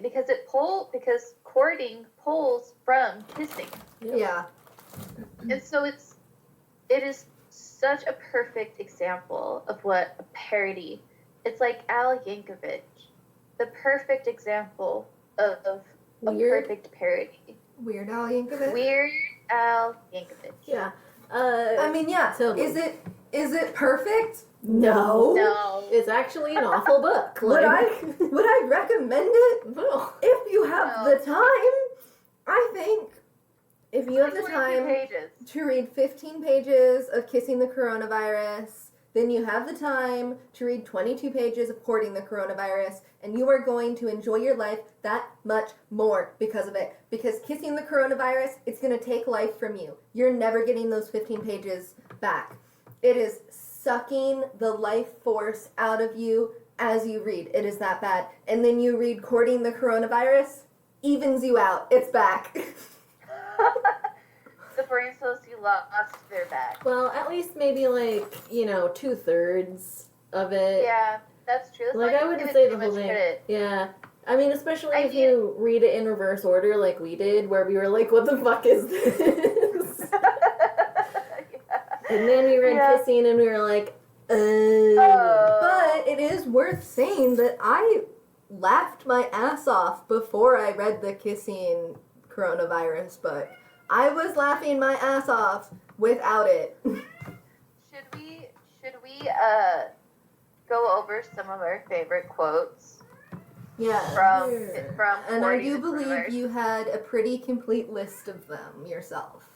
because courting pulls from kissing. Yeah. And so it is such a perfect example of what a parody. It's like Al Yankovic, the perfect example of a Weird. perfect parody. Weird Al Yankovic. Weird Al Yankovic. Yeah. I mean, yeah. Totally. Is it perfect? No. No. It's actually an awful book. Would I recommend it? No. If you have No. the time, I think if you have the 22 time pages. to read 15 pages of Kissing the Coronavirus, then you have the time to read 22 pages of Courting the Coronavirus, and you are going to enjoy your life that much more because of it. Because Kissing the Coronavirus, it's going to take life from you. You're never getting those 15 pages back. It is sucking the life force out of you as you read. It is that bad. And then you read Courting the Coronavirus, evens you out. It's back. The brain cells you lost, they're back. Well, at least maybe 2/3 of it. Yeah, that's true. That's Like not I wouldn't giving say too the whole much thing. credit. Yeah. I mean, especially I if mean- you read it in reverse order like we did, where we were like, what the fuck is this? And then we read Yeah. Kissing and we were like, But it is worth saying that I laughed my ass off before I read the Kissing Coronavirus book. I was laughing my ass off without it. Should we go over some of our favorite quotes Yeah. from And I Courting do the believe Coronavirus? you had a pretty complete list of them yourself.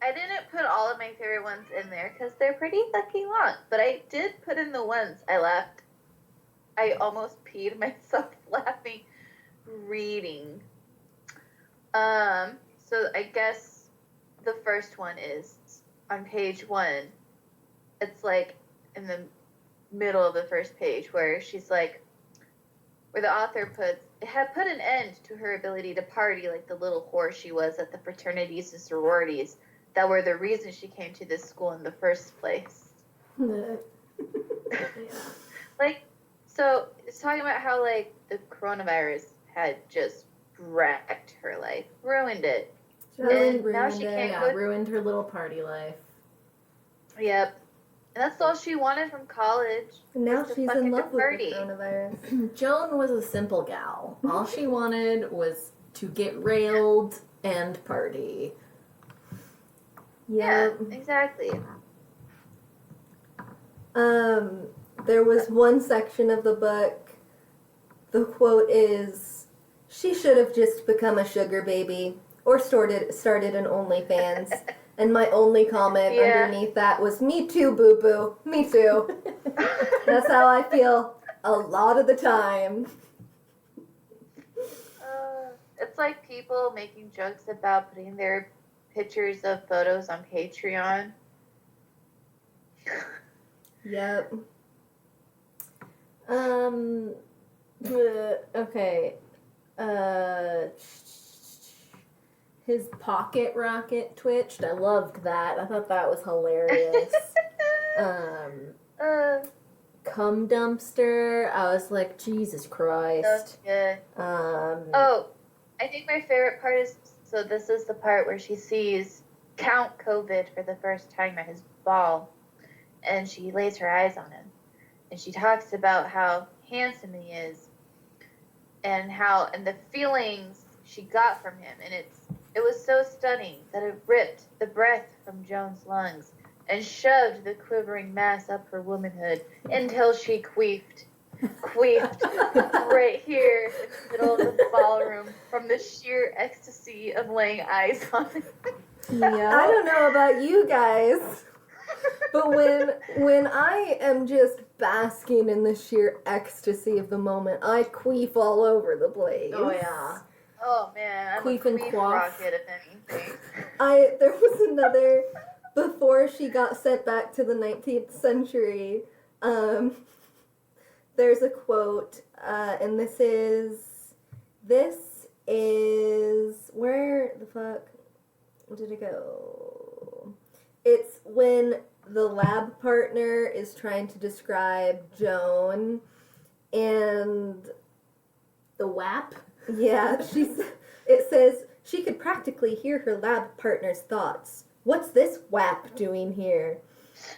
I didn't put all of my favorite ones in there because they're pretty fucking long, but I did put in the ones I laughed. I almost peed myself laughing reading. So I guess the first one is on page 1. It's in the middle of the first page where she's where the author puts, it had put an end to her ability to party like the little whore she was at the fraternities and sororities that were the reason she came to this school in the first place. So it's talking about how the coronavirus had just wrecked her life, ruined it. And now she can't Yeah, go. ruined her little party life. Yep. And that's all she wanted from college. And now To she's fucking in love with the party. coronavirus. Joan was a simple gal. All she wanted was to get railed and party. Yeah, exactly. There was one section of the book, the quote is, "She should have just become a sugar baby or started an OnlyFans." And my only comment Yeah. underneath that was, "Me too, boo-boo. Me too." That's how I feel a lot of the time. It's like people making jokes about putting their pictures of photos on Patreon. Yep. Okay. His pocket rocket twitched. I loved that. I thought that was hilarious. cum dumpster. I was like, Jesus Christ. That's good. Oh, I think my favorite part is, so this is the part where she sees Count COVID for the first time at his ball, and she lays her eyes on him, and she talks about how handsome he is, and the feelings she got from him, and it was so stunning that it ripped the breath from Joan's lungs and shoved the quivering mass up her womanhood until she queefed right here in the middle of the ballroom from the sheer ecstasy of laying eyes on him. Yeah. I don't know about you guys, but when I am just basking in the sheer ecstasy of the moment, I queef all over the place. Oh yeah. Oh man, I'm Queef a and queef quaff. rocket if anything. There was another, before she got sent back to the 19th century, there's a quote, and this is, where the fuck did it go? It's when the lab partner is trying to describe Joan, and The WAP? yeah, it says she could practically hear her lab partner's thoughts. What's this WAP doing here?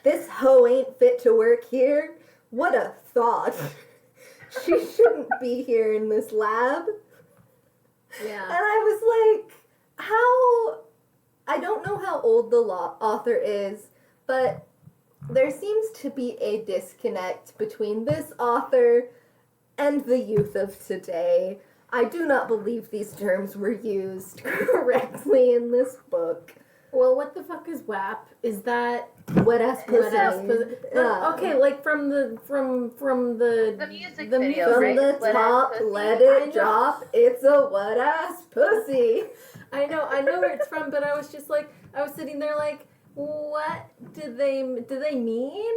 This hoe ain't fit to work here? What a thought. She shouldn't be here in this lab. Yeah. And I was like, I don't know how old the author is, but there seems to be a disconnect between this author and the youth of today. I do not believe these terms were used correctly in this book. Well, what the fuck is WAP? Is that Wet ass pussy. Yeah. Okay, like from the music the video, From right? the Wet ass top, pussy. let I it know. drop. It's a wet ass pussy. I know where it's from, but I was just like, I was sitting there like, what do they mean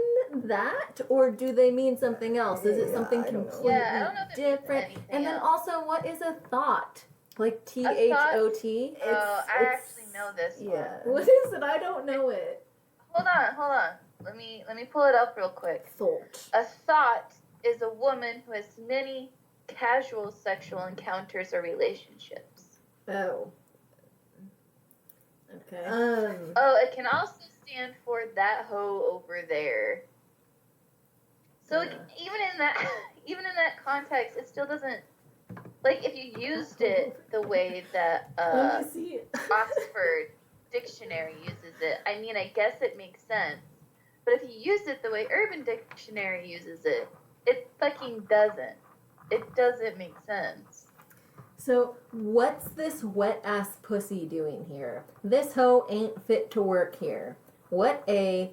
that, or do they mean something else? Is it Yeah, something I don't know. completely Yeah, I don't know if it means different? anything And then else. also, what is a thought? Like THOT? Oh, I actually know this one. Yeah. What is it? I don't know it. Hold on. Let me pull it up real quick. Thought. A thought is a woman who has many casual sexual encounters or relationships. Oh. Okay. Oh, it can also stand for that hoe over there. So Yeah. even in that context, it still doesn't, like, if you used it the way that Let me see it. Oxford Dictionary uses it, I mean, I guess it makes sense. But if you use it the way Urban Dictionary uses it, it fucking doesn't. It doesn't make sense. So, what's this wet ass pussy doing here? This hoe ain't fit to work here. What is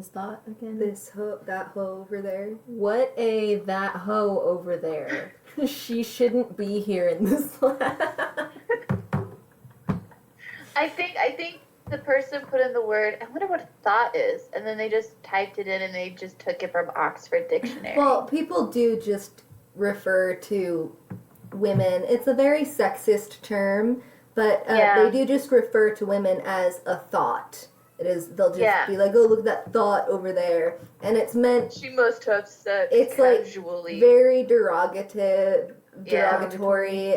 that again? That hoe over there. What that hoe over there? She shouldn't be here in this lab. I think the person put in the word, I wonder what thought is, and then they just typed it in and they just took it from Oxford Dictionary. Well, people do just refer to women. It's a very sexist term, but Yeah. they do just refer to women as a thought. It is. They'll just Yeah. be like, "Oh, look at that thought over there," and it's meant. She must have sex It's like casually. very Yeah. derogatory,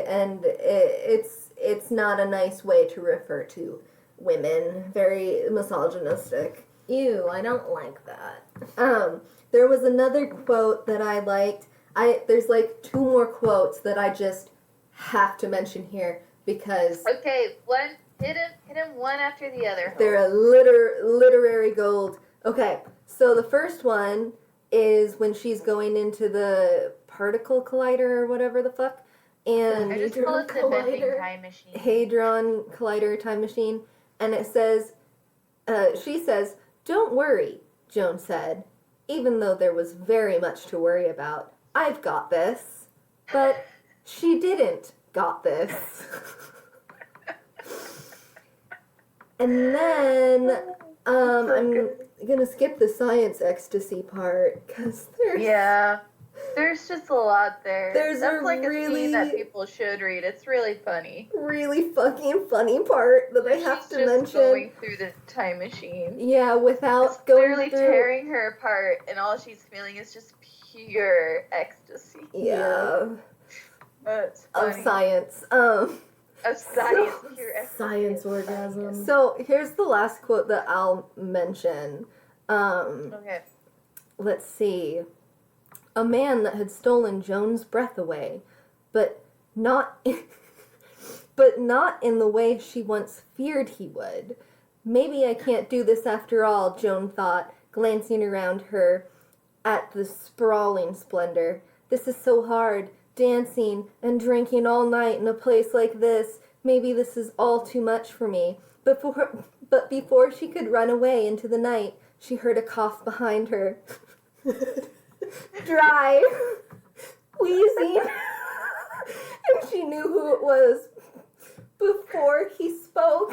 and it's not a nice way to refer to women. Very misogynistic. Ew, I don't like that. There was another quote that I liked. There's like two more quotes that I just have to mention here because Okay, hit him one after the other. they're a literary gold. Okay, so the first one is when she's going into the particle collider or whatever the fuck, and I just call it the vending time machine. Hadron Collider time machine, and it says, she says, "Don't worry," Joan said, even though there was very much to worry about. "I've got this." But she didn't got this. And then, I'm gonna skip the science ecstasy part, because there's... Yeah. There's just a lot there. There's That's a like a really- scene that people should read. It's really funny. really fucking funny part that I have She's to just mention. going through the time machine. Yeah, without It's going literally through. tearing her apart, and all she's feeling is just pure ecstasy. Yeah, That's of funny. science. Of science, pure ecstasy. Science orgasm. So here's the last quote that I'll mention. Okay. Let's see. A man that had stolen Joan's breath away, but not in the way she once feared he would. Maybe I can't do this after all, Joan thought, glancing around her at the sprawling splendor. This is so hard, dancing and drinking all night in a place like this. Maybe this is all too much for me. But before she could run away into the night, she heard a cough behind her. Dry, wheezing, and she knew who it was before he spoke.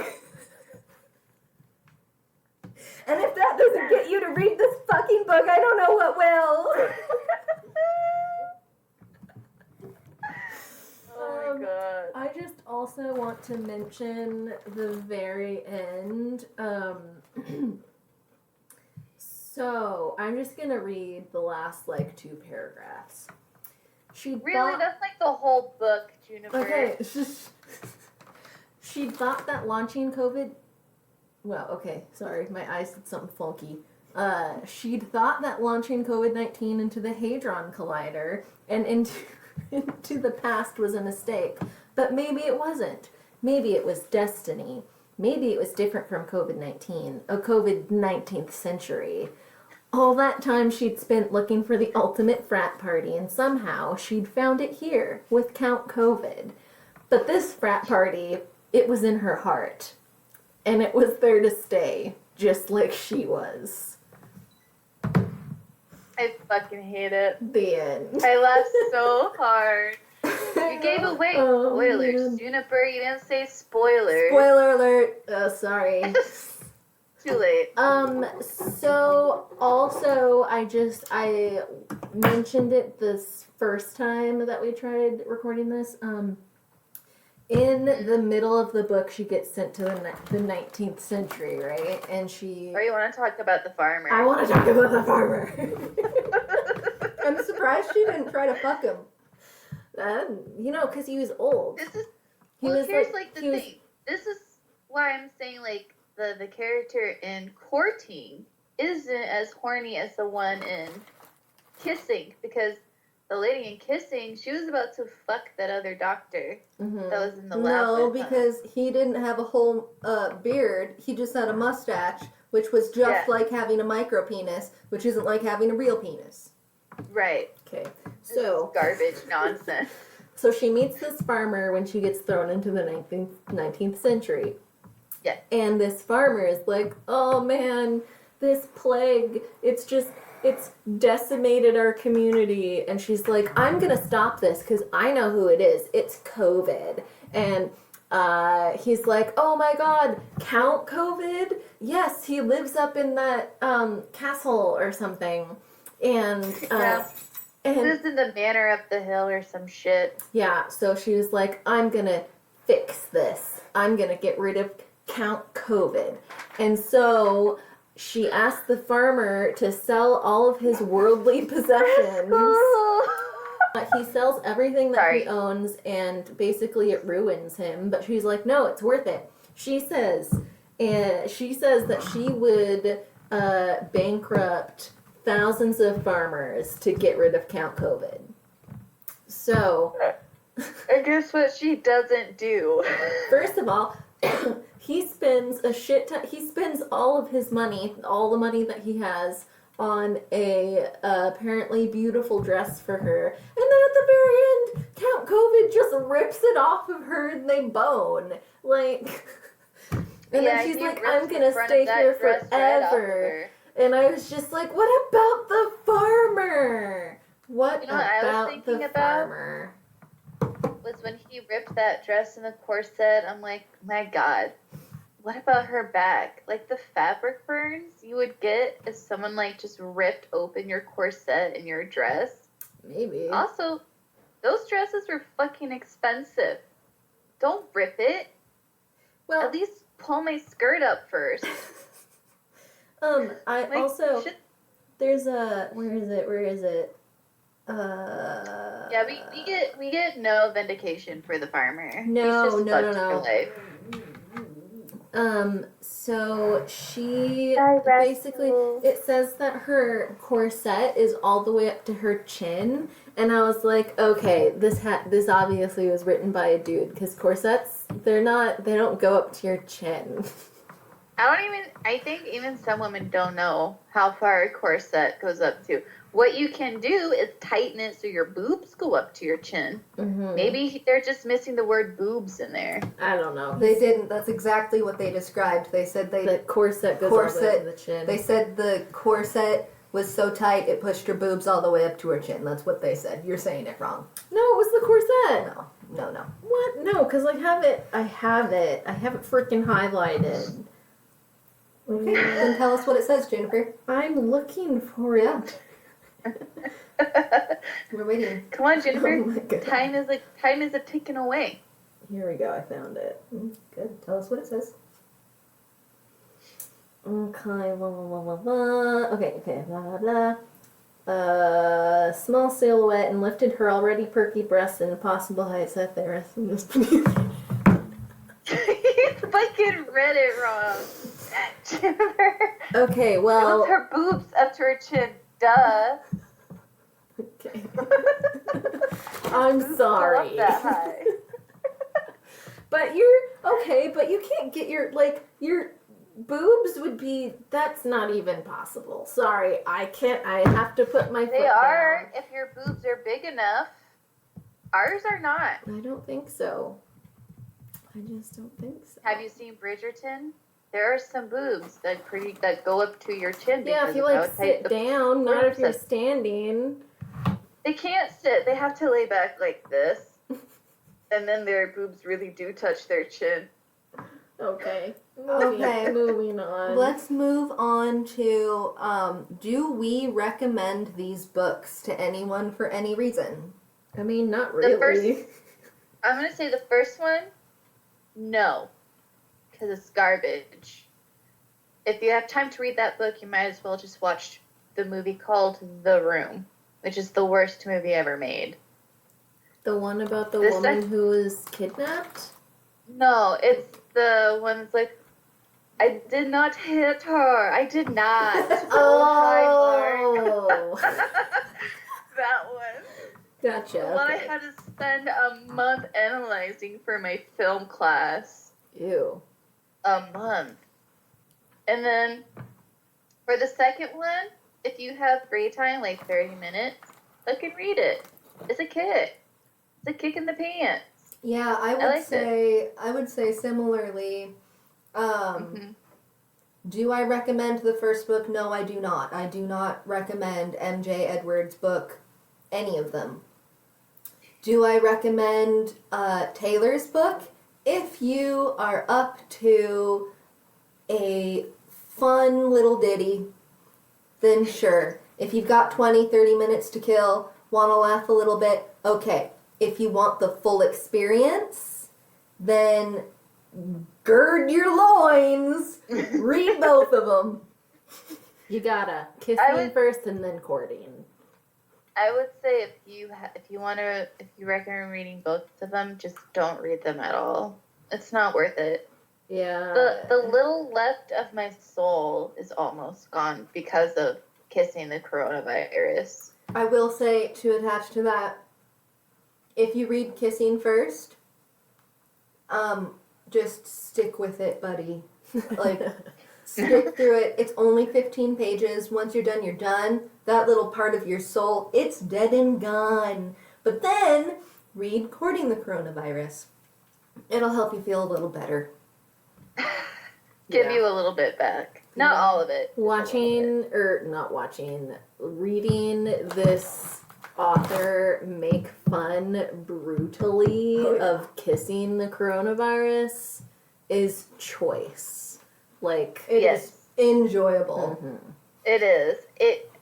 And if that doesn't get you to read this fucking book, I don't know what will. Oh my god. I just also want to mention the very end. So I'm just gonna read the last like 2 paragraphs. She Really? thought, That's like the whole book, Juniper. okay. She thought that launching COVID. Well, okay, sorry, my eyes did something funky. She'd thought that launching COVID-19 into the Hadron Collider and into the past was a mistake, but maybe it wasn't. Maybe it was destiny. Maybe it was different from COVID-19, a COVID-19th century. All that time she'd spent looking for the ultimate frat party, and somehow she'd found it here with Count COVID. But this frat party, it was in her heart, and it was there to stay, just like she was. I fucking hate it. The end. I laughed so hard. You gave away spoilers. Man. Juniper, you didn't say spoilers. Spoiler alert. Oh, sorry. Too late. So also I mentioned it this first time that we tried recording this. In the middle of the book, she gets sent to the 19th century, right? And she... Or you want to talk about the farmer? I want to talk about the farmer. I'm surprised she didn't try to fuck him. Because he was old. This is... He Well, was here's like the he was- thing. This is why I'm saying like the character in Courting isn't as horny as the one in Kissing, because the lady in Kissing, she was about to fuck that other doctor Mhm. that was in the lab. No, with him. because he didn't have a whole beard. He just had a mustache, which was just Yeah. like having a micro penis, which isn't like having a real penis. Right. Okay. This So... is garbage nonsense. So she meets this farmer when she gets thrown into the 19th century. Yeah. And this farmer is like, oh man, this plague, it's decimated our community. And she's like, I'm going to stop this because I know who it is. It's COVID. And he's like, oh my God, Count COVID? Yes, he lives up in that castle or something. And... Yeah. and This is in the manor up the hill or some shit. yeah, so she was like, I'm gonna fix this. I'm gonna get rid of Count COVID. And so she asked the farmer to sell all of his worldly possessions. He sells everything that he owns, and basically it ruins him. But she's like, no, it's worth it. She says that she would bankrupt thousands of farmers to get rid of Count COVID. So, And guess what she doesn't do? first of all, he spends he spends all of his money, all the money that he has, on a apparently beautiful dress for her. And then at the very end, Count COVID just rips it off of her and they bone. Like, and then she's he like, rips I'm the gonna front stay of that here dress right off of forever. her. And I was just like, what about the farmer? What You know what I was about thinking the about? farmer? Was when he ripped that dress and the corset, I'm like, my God, what about her back? Like the fabric burns you would get if someone like just ripped open your corset and your dress. Maybe. Also, those dresses were fucking expensive. Don't rip it. Well, At least pull my skirt up first. I Like, also shit. there's a where is it? Yeah, we get no vindication for the farmer. No, He's just no, fucked no, for no. life. So she Direct basically, rules. it says that her corset is all the way up to her chin, and I was like, okay, this obviously was written by a dude, because corsets, they don't go up to your chin. I think even some women don't know how far a corset goes up to. What you can do is tighten it so your boobs go up to your chin. Mm-hmm. Maybe they're just missing the word boobs in there. I don't know. They didn't. That's exactly what they described. They said The corset goes all the way up to the chin. They said the corset was so tight it pushed her boobs all the way up to her chin. That's what they said. You're saying it wrong. No, it was the corset. No. What? No, because I have it freaking highlighted. Okay, then tell us what it says, Juniper. I'm looking for it. We're waiting. Come on, Jennifer. Oh my God. Time is a ticking away. Here we go, I found it. Good. Tell us what it says. Okay, blah, blah, blah, blah, blah. Okay, blah, blah, blah. Small silhouette and lifted her already perky breasts in impossible heights at the rest of this You fucking read it wrong. Jennifer. Okay, It well. was her boobs up to her chin. Duh. Okay. I'm Boobs go sorry. up that high. But you can't get your boobs would be, that's not even possible. Sorry, I have to put my foot They are down. if your boobs are big enough. Ours are not. I don't think so. I just don't think so. Have you seen Bridgerton? There are some boobs that go up to your chin. Yeah, if you sit down, not if you're standing. They can't sit. They have to lay back like this. And then their boobs really do touch their chin. Okay. Okay. Moving on. Let's move on to, do we recommend these books to anyone for any reason? I mean, not really. I'm going to say the first one, no. Because it's garbage. If you have time to read that book, you might as well just watch the movie called The Room, which is the worst movie ever made. The one about the This woman who was kidnapped? No, it's the one that's like, I did not hit her. I did not. Oh. That one. Gotcha. The one I Okay. had to spend a month analyzing for my film class. Ew. A month. And then for the second one, if you have free time, like 30 minutes, fucking read it. It's a kick. It's a kick in the pants. Yeah, I would say similarly. Do I recommend the first book? No, I do not. I do not recommend MJ Edwards' book, any of them. Do I recommend Taylor's book? If you are up to a fun little ditty, then sure. If you've got 20, 30 minutes to kill, want to laugh a little bit, okay. If you want the full experience, then gird your loins, read both of them. You gotta kissing first and then courting. I would say if you recommend reading both of them, just don't read them at all. It's not worth it. Yeah. The little left of my soul is almost gone because of kissing the coronavirus. I will say, to attach to that, if you read Kissing first, just stick with it, buddy. Like, stick through it. It's only 15 pages. Once you're done, you're done. That little part of your soul, it's dead and gone. But then, read Courting the Coronavirus. It'll help you feel a little better. Give you a little bit back. Not all of it. Reading this author make fun brutally of kissing the coronavirus is choice. Like, It is enjoyable. It is.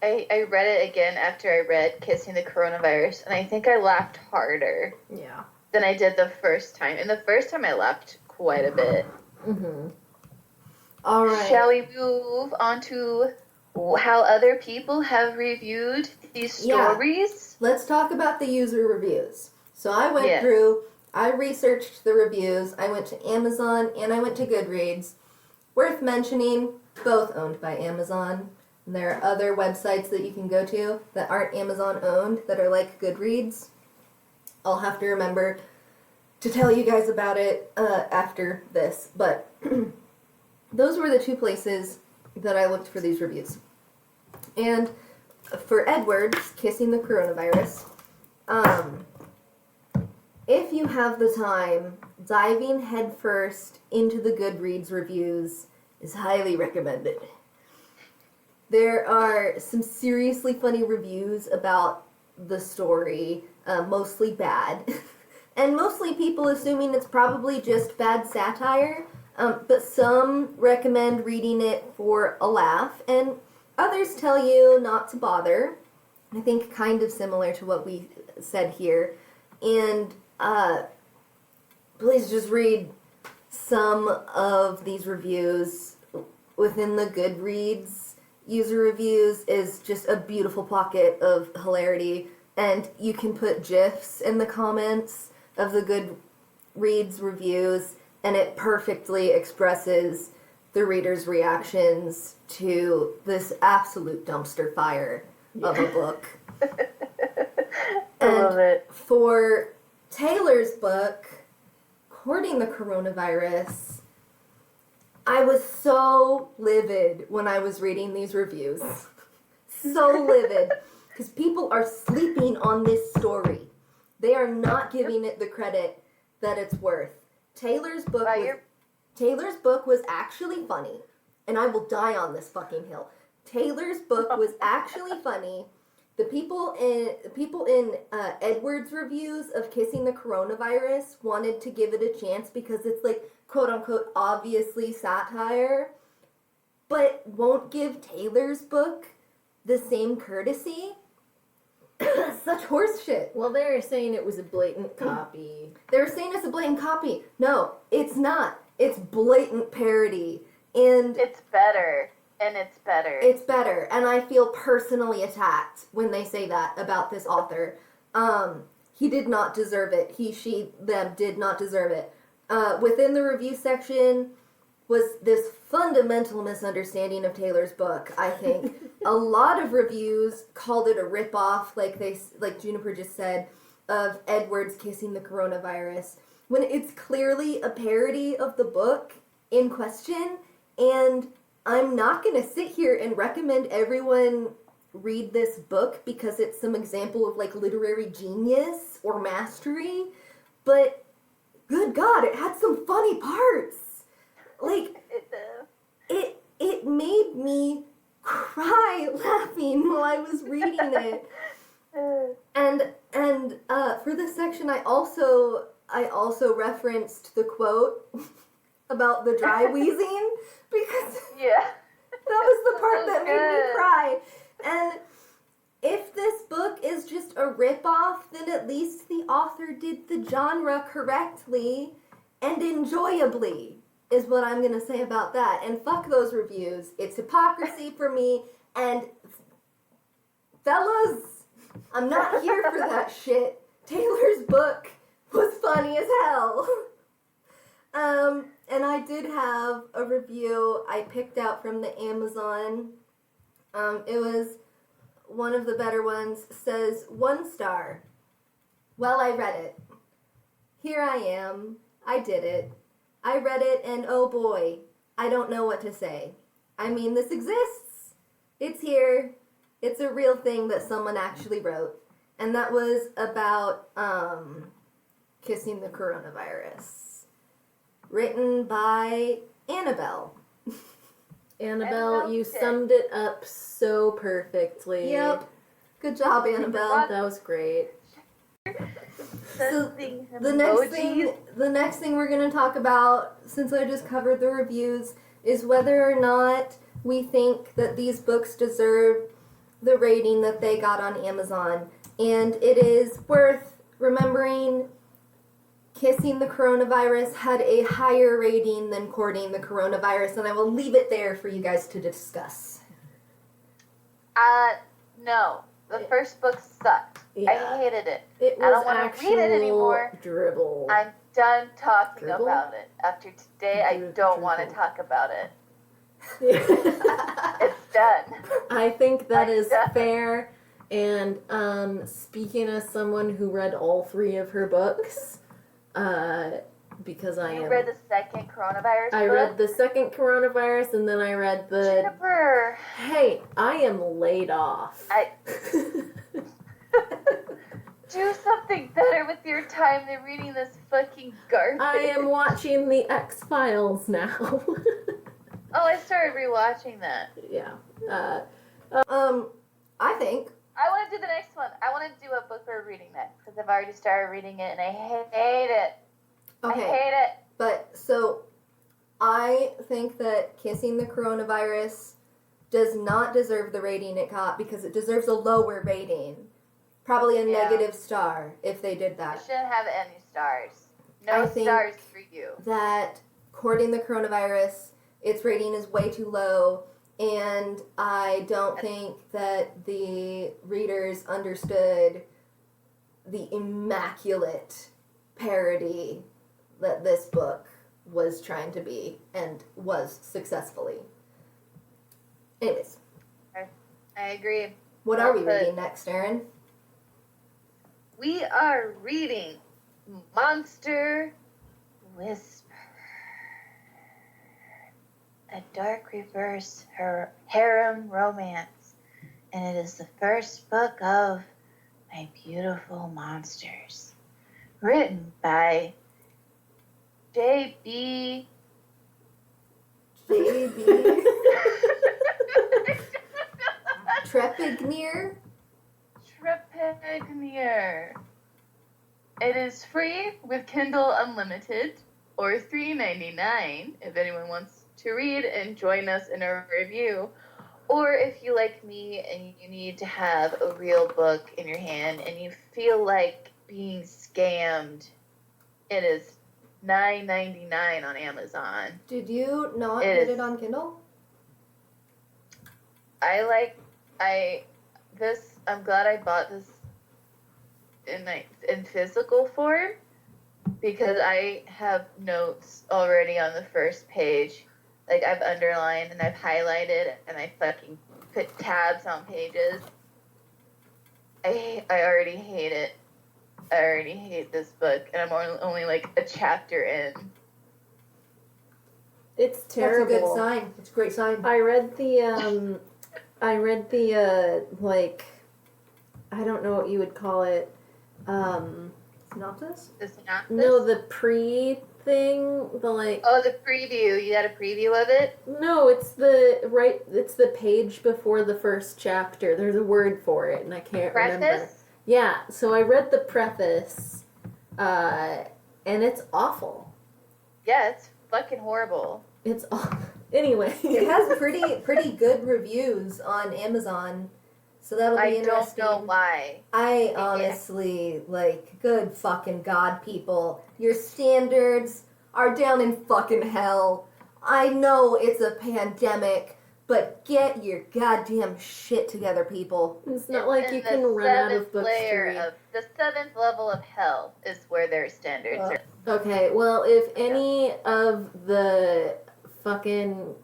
I read it again after I read Kissing the Coronavirus, and I think I laughed harder than I did the first time. And the first time I laughed quite a bit. Mm-hmm. All right. Shall we move on to how other people have reviewed these stories? Let's talk about the user reviews. So I went through, I researched the reviews, I went to Amazon, and I went to Goodreads. Worth mentioning, both owned by Amazon. And there are other websites that you can go to that aren't Amazon owned that are like Goodreads. I'll have to remember to tell you guys about it after this. But those were the two places that I looked for these reviews. And for Edward's, Kissing the Coronavirus, if you have the time, diving headfirst into the Goodreads reviews is highly recommended. There are some seriously funny reviews about the story, mostly bad, and mostly people assuming it's probably just bad satire, but some recommend reading it for a laugh, and others tell you not to bother. I think kind of similar to what we said here. And please just read some of these reviews within the Goodreads. User reviews is just a beautiful pocket of hilarity, and you can put GIFs in the comments of the Goodreads reviews, and it perfectly expresses the reader's reactions to this absolute dumpster fire of a book. I love it. For Taylor's book, Courting the Coronavirus, I was so livid when I was reading these reviews. So livid. Because people are sleeping on this story. They are not giving it the credit that it's worth. Taylor's book was actually funny. And I will die on this fucking hill. Taylor's book was actually funny. The people in Edward's reviews of Kissing the Coronavirus wanted to give it a chance because it's like, quote unquote, obviously satire, but won't give Taylor's book the same courtesy. Such horse shit. Well, they're saying it was a blatant copy. They're saying it's a blatant copy. No, it's not. It's blatant parody. And it's better. And it's better. It's better. And I feel personally attacked when they say that about this author. He did not deserve it. He, she, them did not deserve it. Within the review section was this fundamental misunderstanding of Taylor's book, I think. A lot of reviews called it a ripoff, like Juniper just said, of Edward's Kissing the Coronavirus, when it's clearly a parody of the book in question, and I'm not going to sit here and recommend everyone read this book because it's some example of, like, literary genius or mastery, but good God, it had some funny parts. Like, it made me cry laughing while I was reading it. And for this section, I also referenced the quote about the dry wheezing because that was the part that made me cry. And if this book is just a ripoff, then at least the author did the genre correctly and enjoyably, is what I'm going to say about that. And fuck those reviews. It's hypocrisy for me. And fellas, I'm not here for that shit. Taylor's book was funny as hell. And I did have a review I picked out from the Amazon. It was one of the better ones. Says 1 star. Well, I read it. Here I am. I did it. I read it, and oh boy, I don't know what to say. I mean, this exists. It's here. It's a real thing that someone actually wrote. And that was about Kissing the Coronavirus. Written by Annabelle. Annabelle, you summed it up so perfectly. Yep. Good job, Annabelle. That was great. So the next thing we're going to talk about, since I just covered the reviews, is whether or not we think that these books deserve the rating that they got on Amazon, and it is worth remembering. Kissing the Coronavirus had a higher rating than Courting the Coronavirus, and I will leave it there for you guys to discuss. No. The first book sucked. Yeah. I hated it. It was I don't want to read it anymore. Dribble. I'm done talking Dribble? about it. After today, I don't want to Dribble. talk about it. It's done. I think that is done. fair. And speaking as someone who read all 3 of her books, because You read the second coronavirus I book? read the second Coronavirus, and then I read the. Juniper. Hey, I am laid off. Do something better with your time than reading this fucking garbage. I am watching the X-Files now. Oh, I started rewatching that. Yeah. I think I want to do the next one. I want to do a book we're reading next because I've already started reading it and I hate it. okay. I hate it. But so I think that Kissing the Coronavirus does not deserve the rating it got because it deserves a lower rating. Probably a negative star if they did It that. shouldn't have any stars. No I think stars for you. That Courting the Coronavirus, its rating is way too low, and I don't think that the readers understood the immaculate parody that this book was trying to be and was successfully. Anyways, I agree. what are we reading next, Erin? We are reading Monster Whisperer. A dark reverse harem romance. And it is the first book of My Beautiful Monsters. Written by J.B. J.B. Trepignier? Trepignier. It is free with Kindle Unlimited or $3.99 if anyone wants to read and join us in a review. Or if you like me and you need to have a real book in your hand and you feel like being scammed, it is $9.99 on Amazon. Did you not get it on Kindle? I'm glad I bought this in physical form because I have notes already on the first page. Like I've underlined and I've highlighted and I fucking put tabs on pages. I already hate it. I already hate this book and I'm only like a chapter in. It's terrible. That's a good sign. It's a great sign. I read the like, I don't know what you would call it. Synopsis? The synopsis? No, the pre-thing, the like... Oh, the preview. You got a preview of it? No, it's the page before the first chapter. There's a word for it, and I can't remember. Preface? Yeah, so I read the preface, and it's awful. Yeah, it's fucking horrible. It's awful. Anyway. It has pretty good reviews on Amazon, so that'll be interesting. I don't know why. I honestly, good fucking God, people. Your standards are down in fucking hell. I know it's a pandemic, but get your goddamn shit together, people. It's not like you can run out of books to read. The 7th level of hell is where their standards are. Okay, well, if any of the fucking,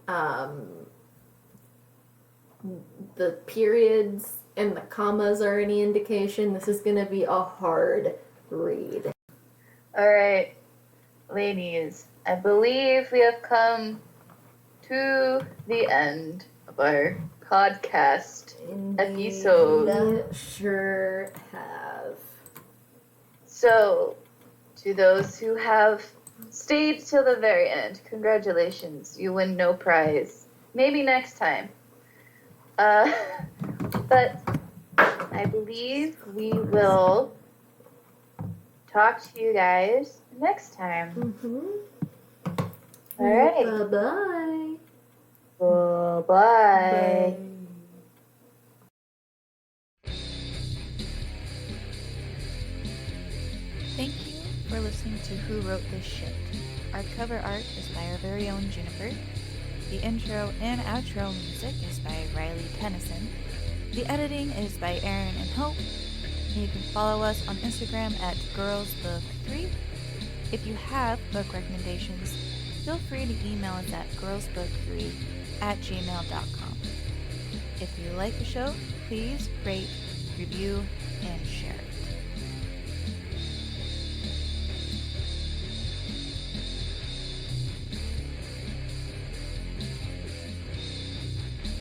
the periods and the commas are any indication, this is going to be a hard read. Alright, ladies, I believe we have come to the end of our podcast episode. We sure have. So, to those who have stayed till the very end, congratulations, you win no prize. Maybe next time. But I believe we will talk to you guys next time. Mm-hmm. All right. Bye-bye. Bye-bye. Bye. listening to Who Wrote This Shit. Our cover art is by our very own Juniper. The intro and outro music is by Riley Tennyson. The editing is by Erin and Hope. And you can follow us on Instagram at girlsbook3. If you have book recommendations, feel free to email us at girlsbook3@gmail.com. If you like the show, please rate, review, and share it.